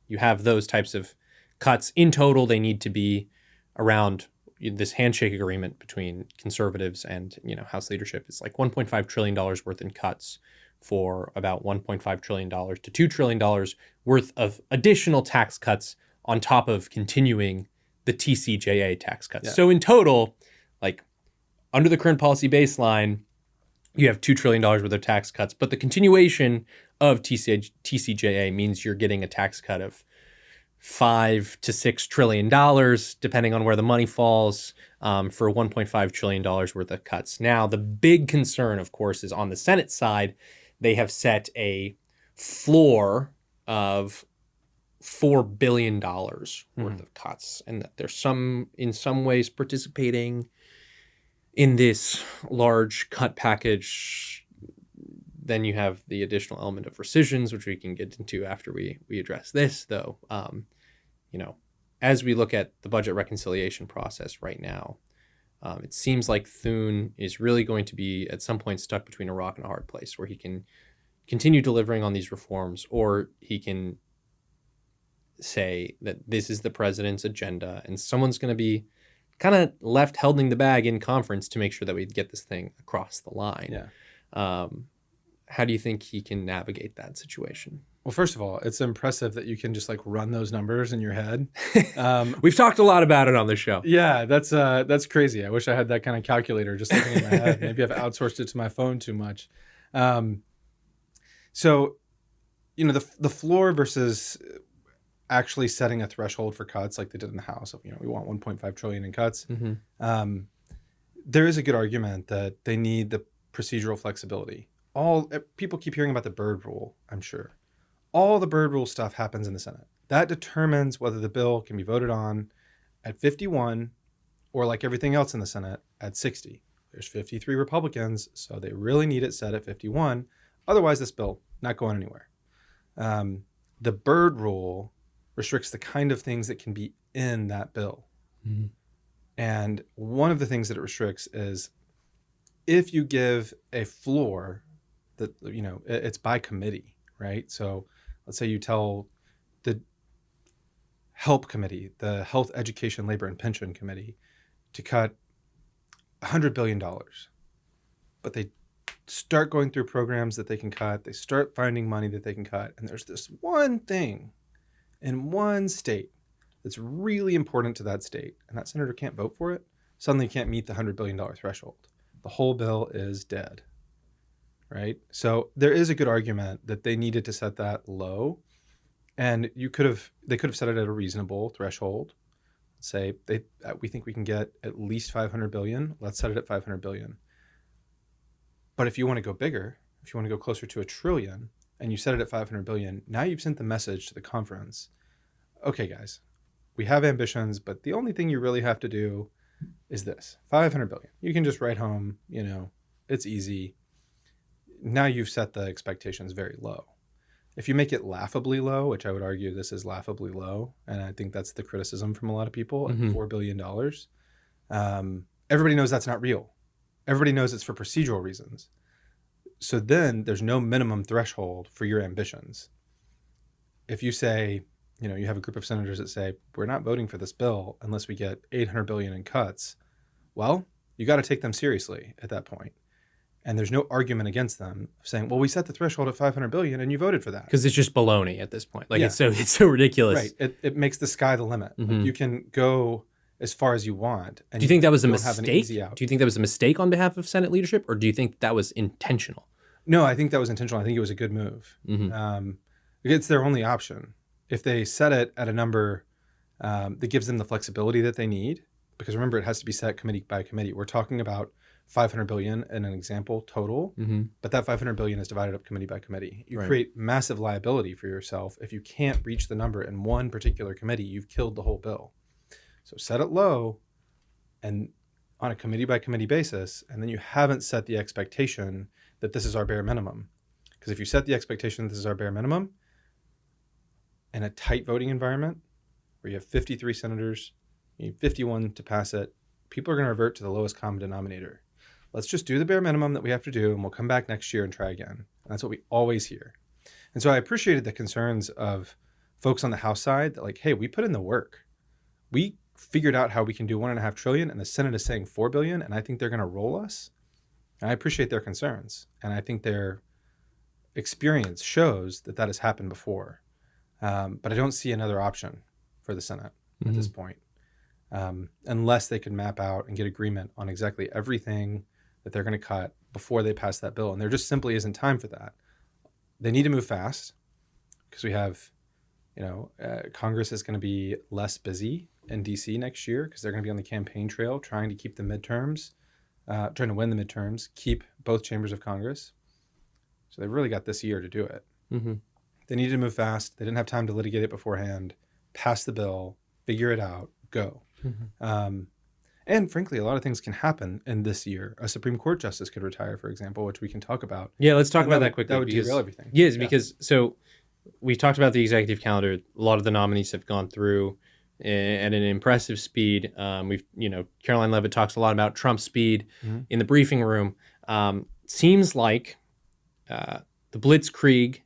you have those types of cuts. In total, they need to be around this handshake agreement between conservatives and, House leadership. It's like $1.5 trillion worth in cuts for about $1.5 trillion to $2 trillion worth of additional tax cuts on top of continuing the TCJA tax cuts. Yeah. So in total, under the current policy baseline, you have $2 trillion worth of tax cuts, but the continuation of TCJA means you're getting a tax cut of $5 to $6 trillion, depending on where the money falls, for $1.5 trillion worth of cuts. Now, the big concern, of course, is on the Senate side. They have set a floor of $4 billion worth of cuts, and that there's in some ways participating in this large cut package. Then you have the additional element of rescissions, which we can get into after we address this, though. As we look at the budget reconciliation process right now, it seems like Thune is really going to be at some point stuck between a rock and a hard place, where he can continue delivering on these reforms, or he can say that this is the president's agenda, and someone's going to be kind of left holding the bag in conference to make sure that we get this thing across the line. Yeah. How do you think he can navigate that situation? Well, first of all, it's impressive that you can just run those numbers in your head. We've talked a lot about it on the show. Yeah, that's crazy. I wish I had that kind of calculator just looking in my head. Maybe I've outsourced it to my phone too much. So, the floor versus actually setting a threshold for cuts like they did in the House of, we want 1.5 trillion in cuts. Mm-hmm. There is a good argument that they need the procedural flexibility. People keep hearing about the Byrd rule, I'm sure. All the Byrd rule stuff happens in the Senate. That determines whether the bill can be voted on at 51 or, like everything else in the Senate, at 60. There's 53 Republicans, so they really need it set at 51. Otherwise, this bill not going anywhere. The Byrd rule restricts the kind of things that can be in that bill. Mm-hmm. And one of the things that it restricts is if you give a floor that, it's by committee, right? So let's say you tell the HELP committee, the Health, Education, Labor, and Pension Committee, to cut $100 billion. But they start going through programs that they can cut. They start finding money that they can cut. And there's this one thing in one state that's really important to that state, and that senator can't vote for it, suddenly can't meet the $100 billion threshold. The whole bill is dead, right? So there is a good argument that they needed to set that low, and they could have set it at a reasonable threshold. Say we think we can get at least 500 billion. Let's set it at 500 billion. But if you want to go bigger, if you want to go closer to $1 trillion, and you set it at 500 billion, now you've sent the message to the conference. Okay, guys, we have ambitions, but the only thing you really have to do is this, 500 billion. You can just write home, it's easy. Now you've set the expectations very low. If you make it laughably low, which I would argue this is laughably low, and I think that's the criticism from a lot of people, at $4 billion, everybody knows that's not real. Everybody knows it's for procedural reasons. So then there's no minimum threshold for your ambitions. If you say, you have a group of senators that say, we're not voting for this bill unless we get 800 billion in cuts, well, you got to take them seriously at that point. And there's no argument against them saying, well, we set the threshold at 500 billion and you voted for that. Because it's just baloney at this point. It's so ridiculous. Right. It makes the sky the limit. Mm-hmm. You can go as far as you want. And do you think that was a mistake? Have an easy out. Do you think that was a mistake on behalf of Senate leadership, or do you think that was intentional? No, I think that was intentional. I think it was a good move. Mm-hmm. It's their only option. If they set it at a number that gives them the flexibility that they need. Because remember, it has to be set committee by committee. We're talking about 500 billion in an example total, but that 500 billion is divided up committee by committee. You create massive liability for yourself if you can't reach the number in one particular committee. You've killed the whole bill. So set it low and on a committee by committee basis, and then you haven't set the expectation that this is our bare minimum. Because if you set the expectation this is our bare minimum in a tight voting environment where you have 53 senators, you need 51 to pass it, people are going to revert to the lowest common denominator. Let's just do the bare minimum that we have to do, and we'll come back next year and try again. And that's what we always hear. And so I appreciated the concerns of folks on the House side that, like, hey, we put in the work. We figured out how we can do $1.5 trillion, and the Senate is saying $4 billion, and I think they're going to roll us. And I appreciate their concerns. And I think their experience shows that that has happened before. But I don't see another option for the Senate at this point. Unless they can map out and get agreement on exactly everything that they're going to cut before they pass that bill. And there just simply isn't time for that. They need to move fast because we have, Congress is going to be less busy in DC next year because they're going to be on the campaign trail trying to keep the midterms, trying to win the midterms, keep both chambers of Congress. So they've really got this year to do it. They needed to move fast. They didn't have time to litigate it beforehand, pass the bill, figure it out, go. And frankly, a lot of things can happen in this year. A Supreme Court justice could retire, for example, which we can talk about. Yeah, let's talk about that quickly. That would derail everything. Yes, because so we talked about the executive calendar. A lot of the nominees have gone through at an impressive speed. Caroline Leavitt talks a lot about Trump's speed in the briefing room. Seems like the blitzkrieg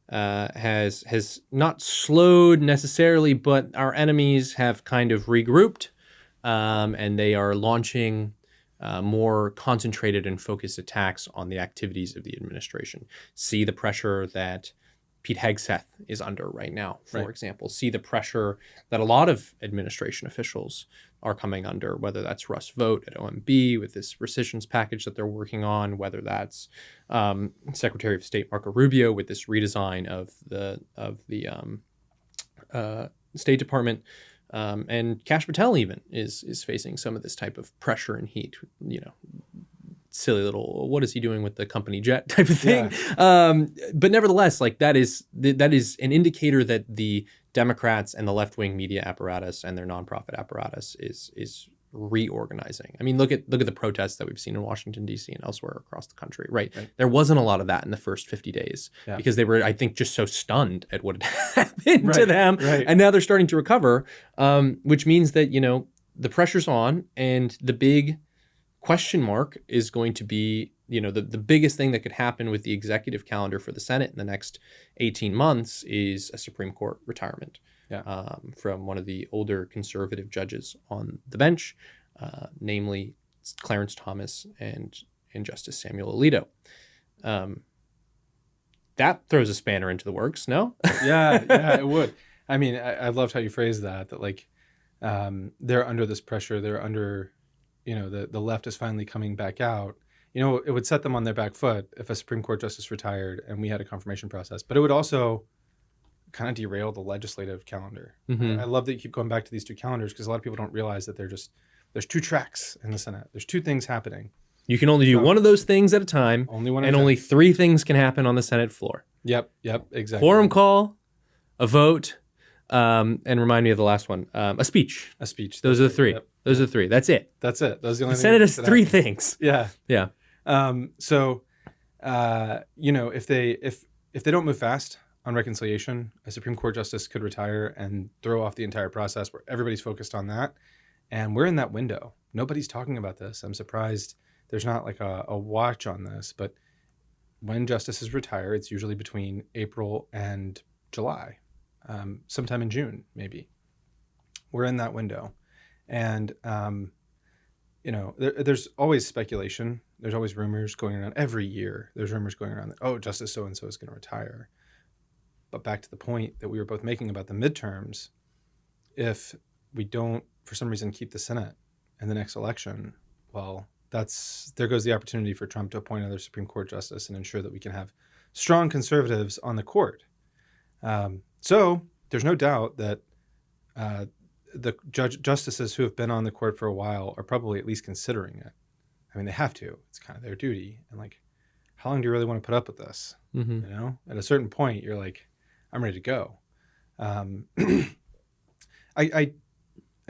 has not slowed necessarily, but our enemies have kind of regrouped, and they are launching more concentrated and focused attacks on the activities of the administration. See the pressure that Pete Hegseth is under right now, for example. See the pressure that a lot of administration officials are coming under, whether that's Russ Vought at OMB with this rescissions package that they're working on, whether that's Secretary of State Marco Rubio with this redesign of the State Department, and Cash Patel even is facing some of this type of pressure and heat. Silly little, what is he doing with the company jet type of thing? Yeah. But nevertheless, like that is an indicator that the Democrats and the left-wing media apparatus and their nonprofit apparatus is reorganizing. I mean, look at the protests that we've seen in Washington, D.C. and elsewhere across the country, right? There wasn't a lot of that in the first 50 days because they were, I think, just so stunned at what had happened to them. And now they're starting to recover, which means that, the pressure's on, and the big question mark is going to be, the biggest thing that could happen with the executive calendar for the Senate in the next 18 months is a Supreme Court retirement from one of the older conservative judges on the bench, namely Clarence Thomas and Justice Samuel Alito. That throws a spanner into the works, no? Yeah, it would. I mean, I loved how you phrased that they're under this pressure. They're under, the left is finally coming back out. It would set them on their back foot if a Supreme Court justice retired and we had a confirmation process. But it would also kind of derail the legislative calendar. I love that you keep going back to these two calendars because a lot of people don't realize that there's two tracks in the Senate. There's two things happening. You can only do one of those things at a time. Only one, and only three things can happen on the Senate floor. Yep, exactly. Quorum call, a vote, and remind me of the last one, a speech. A speech. Those are the three. Yep. Those are the three. That's it. Those are the only. The Senate has three things. Yeah. So, if they don't move fast on reconciliation, a Supreme Court justice could retire and throw off the entire process where everybody's focused on that. And we're in that window. Nobody's talking about this. I'm surprised there's not like a watch on this, but when justices retire, it's usually between April and July, sometime in June, maybe. We're in that window. And, there's always speculation. There's always rumors going around every year. There's rumors going around that, Justice so-and-so is going to retire. But back to the point that we were both making about the midterms, if we don't, for some reason, keep the Senate in the next election, well, there goes the opportunity for Trump to appoint another Supreme Court justice and ensure that we can have strong conservatives on the court. So there's no doubt that the justices who have been on the court for a while are probably at least considering it. I mean, they have to. It's kind of their duty. And like, how long do you really want to put up with this? Mm-hmm. You know, at a certain point, you're like, I'm ready to go. I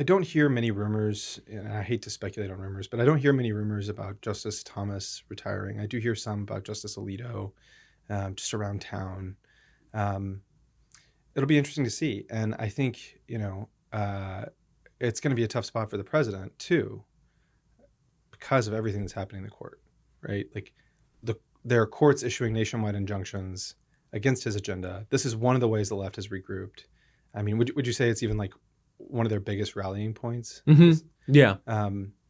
don't hear many rumors, and I hate to speculate on rumors, but I don't hear many rumors about Justice Thomas retiring. I do hear some about Justice Alito, just around town. It'll be interesting to see. And I think, it's going to be a tough spot for the president too, because of everything that's happening in the court, right? Like there are courts issuing nationwide injunctions against his agenda. This is one of the ways the left has regrouped. I mean, would you say it's even like one of their biggest rallying points? Mm-hmm. Yeah.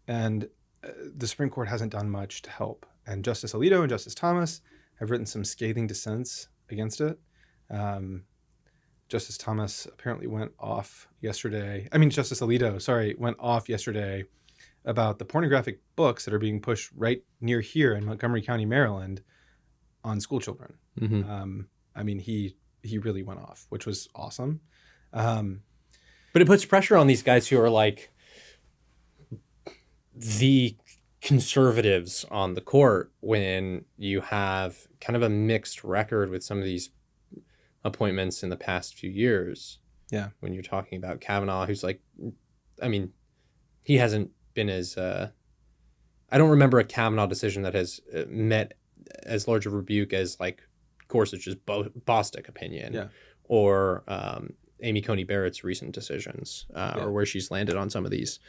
And the Supreme Court hasn't done much to help. And Justice Alito and Justice Thomas have written some scathing dissents against it. Justice Thomas apparently went off yesterday. I mean, Justice Alito, sorry, went off yesterday about the pornographic books that are being pushed right near here in Montgomery County, Maryland, on school children. Mm-hmm. I mean, he really went off, which was awesome. But it puts pressure on these guys who are like the conservatives on the court when you have kind of a mixed record with some of these appointments in the past few years. Yeah. When you're talking about Kavanaugh, who's like, I mean, he hasn't been as, I don't remember a Kavanaugh decision that has met as large a rebuke as like Gorsuch's Bostock opinion, or Amy Coney Barrett's recent decisions, or where she's landed on some of these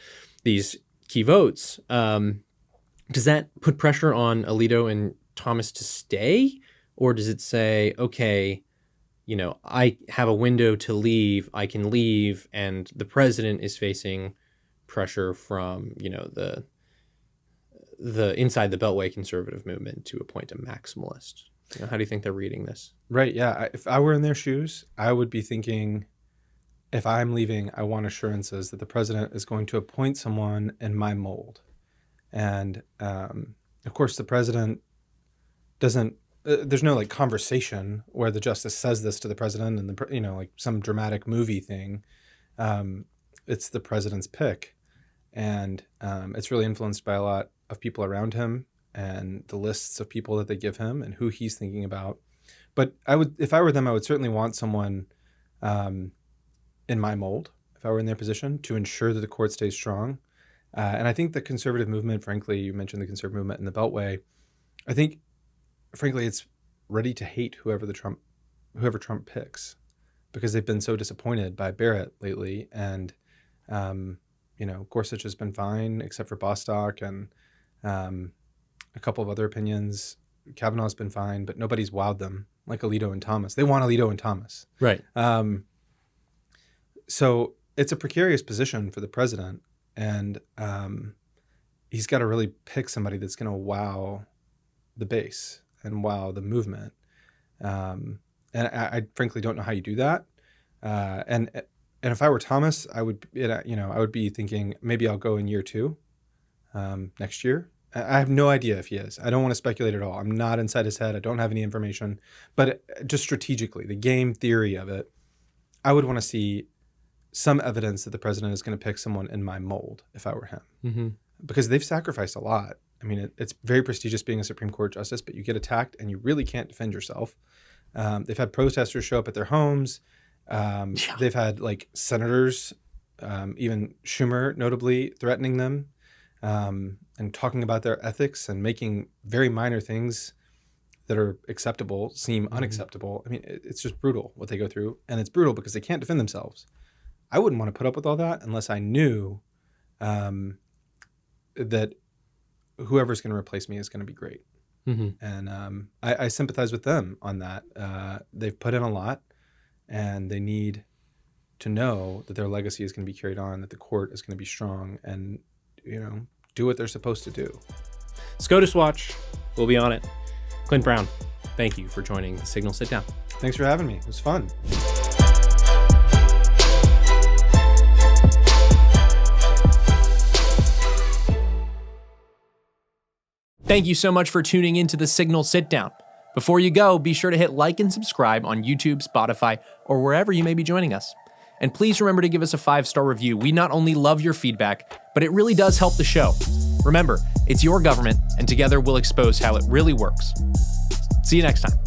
key votes. Does that put pressure on Alito and Thomas to stay, or does it say, okay, I have a window to leave, I can leave, and the president is facing pressure from, the inside the Beltway conservative movement to appoint a maximalist? How do you think they're reading this? Right. Yeah. If I were in their shoes, I would be thinking, if I'm leaving, I want assurances that the president is going to appoint someone in my mold. And of course, the president doesn't. There's no like conversation where the justice says this to the president and like some dramatic movie thing. It's the president's pick, and it's really influenced by a lot of people around him and the lists of people that they give him and who he's thinking about. But if I were them, I would certainly want someone in my mold, if I were in their position, to ensure that the court stays strong. And I think the conservative movement, frankly, you mentioned the conservative movement in the Beltway, I think, frankly, it's ready to hate whoever Trump picks, because they've been so disappointed by Barrett lately. And, Gorsuch has been fine, except for Bostock and a couple of other opinions. Kavanaugh's been fine, but nobody's wowed them like Alito and Thomas. They want Alito and Thomas. Right. So it's a precarious position for the president, and he's got to really pick somebody that's going to wow the base and wow the movement. And I frankly don't know how you do that. And if I were Thomas, I would be thinking maybe I'll go in year 2, next year. I have no idea if he is. I don't want to speculate at all. I'm not inside his head. I don't have any information. But just strategically, the game theory of it, I would want to see some evidence that the president is going to pick someone in my mold if I were him. Mm-hmm. Because they've sacrificed a lot. I mean, it's very prestigious being a Supreme Court justice, but you get attacked and you really can't defend yourself. They've had protesters show up at their homes. They've had like senators, even Schumer notably, threatening them and talking about their ethics and making very minor things that are acceptable seem unacceptable. I mean, it's just brutal what they go through. And it's brutal because they can't defend themselves. I wouldn't want to put up with all that unless I knew that whoever's going to replace me is going to be great. Mm-hmm. And I sympathize with them on that. They've put in a lot, and they need to know that their legacy is going to be carried on, that the court is going to be strong, and do what they're supposed to do. SCOTUS Watch, we'll be on it. Clint Brown, thank you for joining the Signal Sit Down. Thanks for having me. It was fun. Thank you so much for tuning into the Signal Sit Down. Before you go, be sure to hit like and subscribe on YouTube, Spotify, or wherever you may be joining us. And please remember to give us a 5-star review. We not only love your feedback, but it really does help the show. Remember, it's your government, and together we'll expose how it really works. See you next time.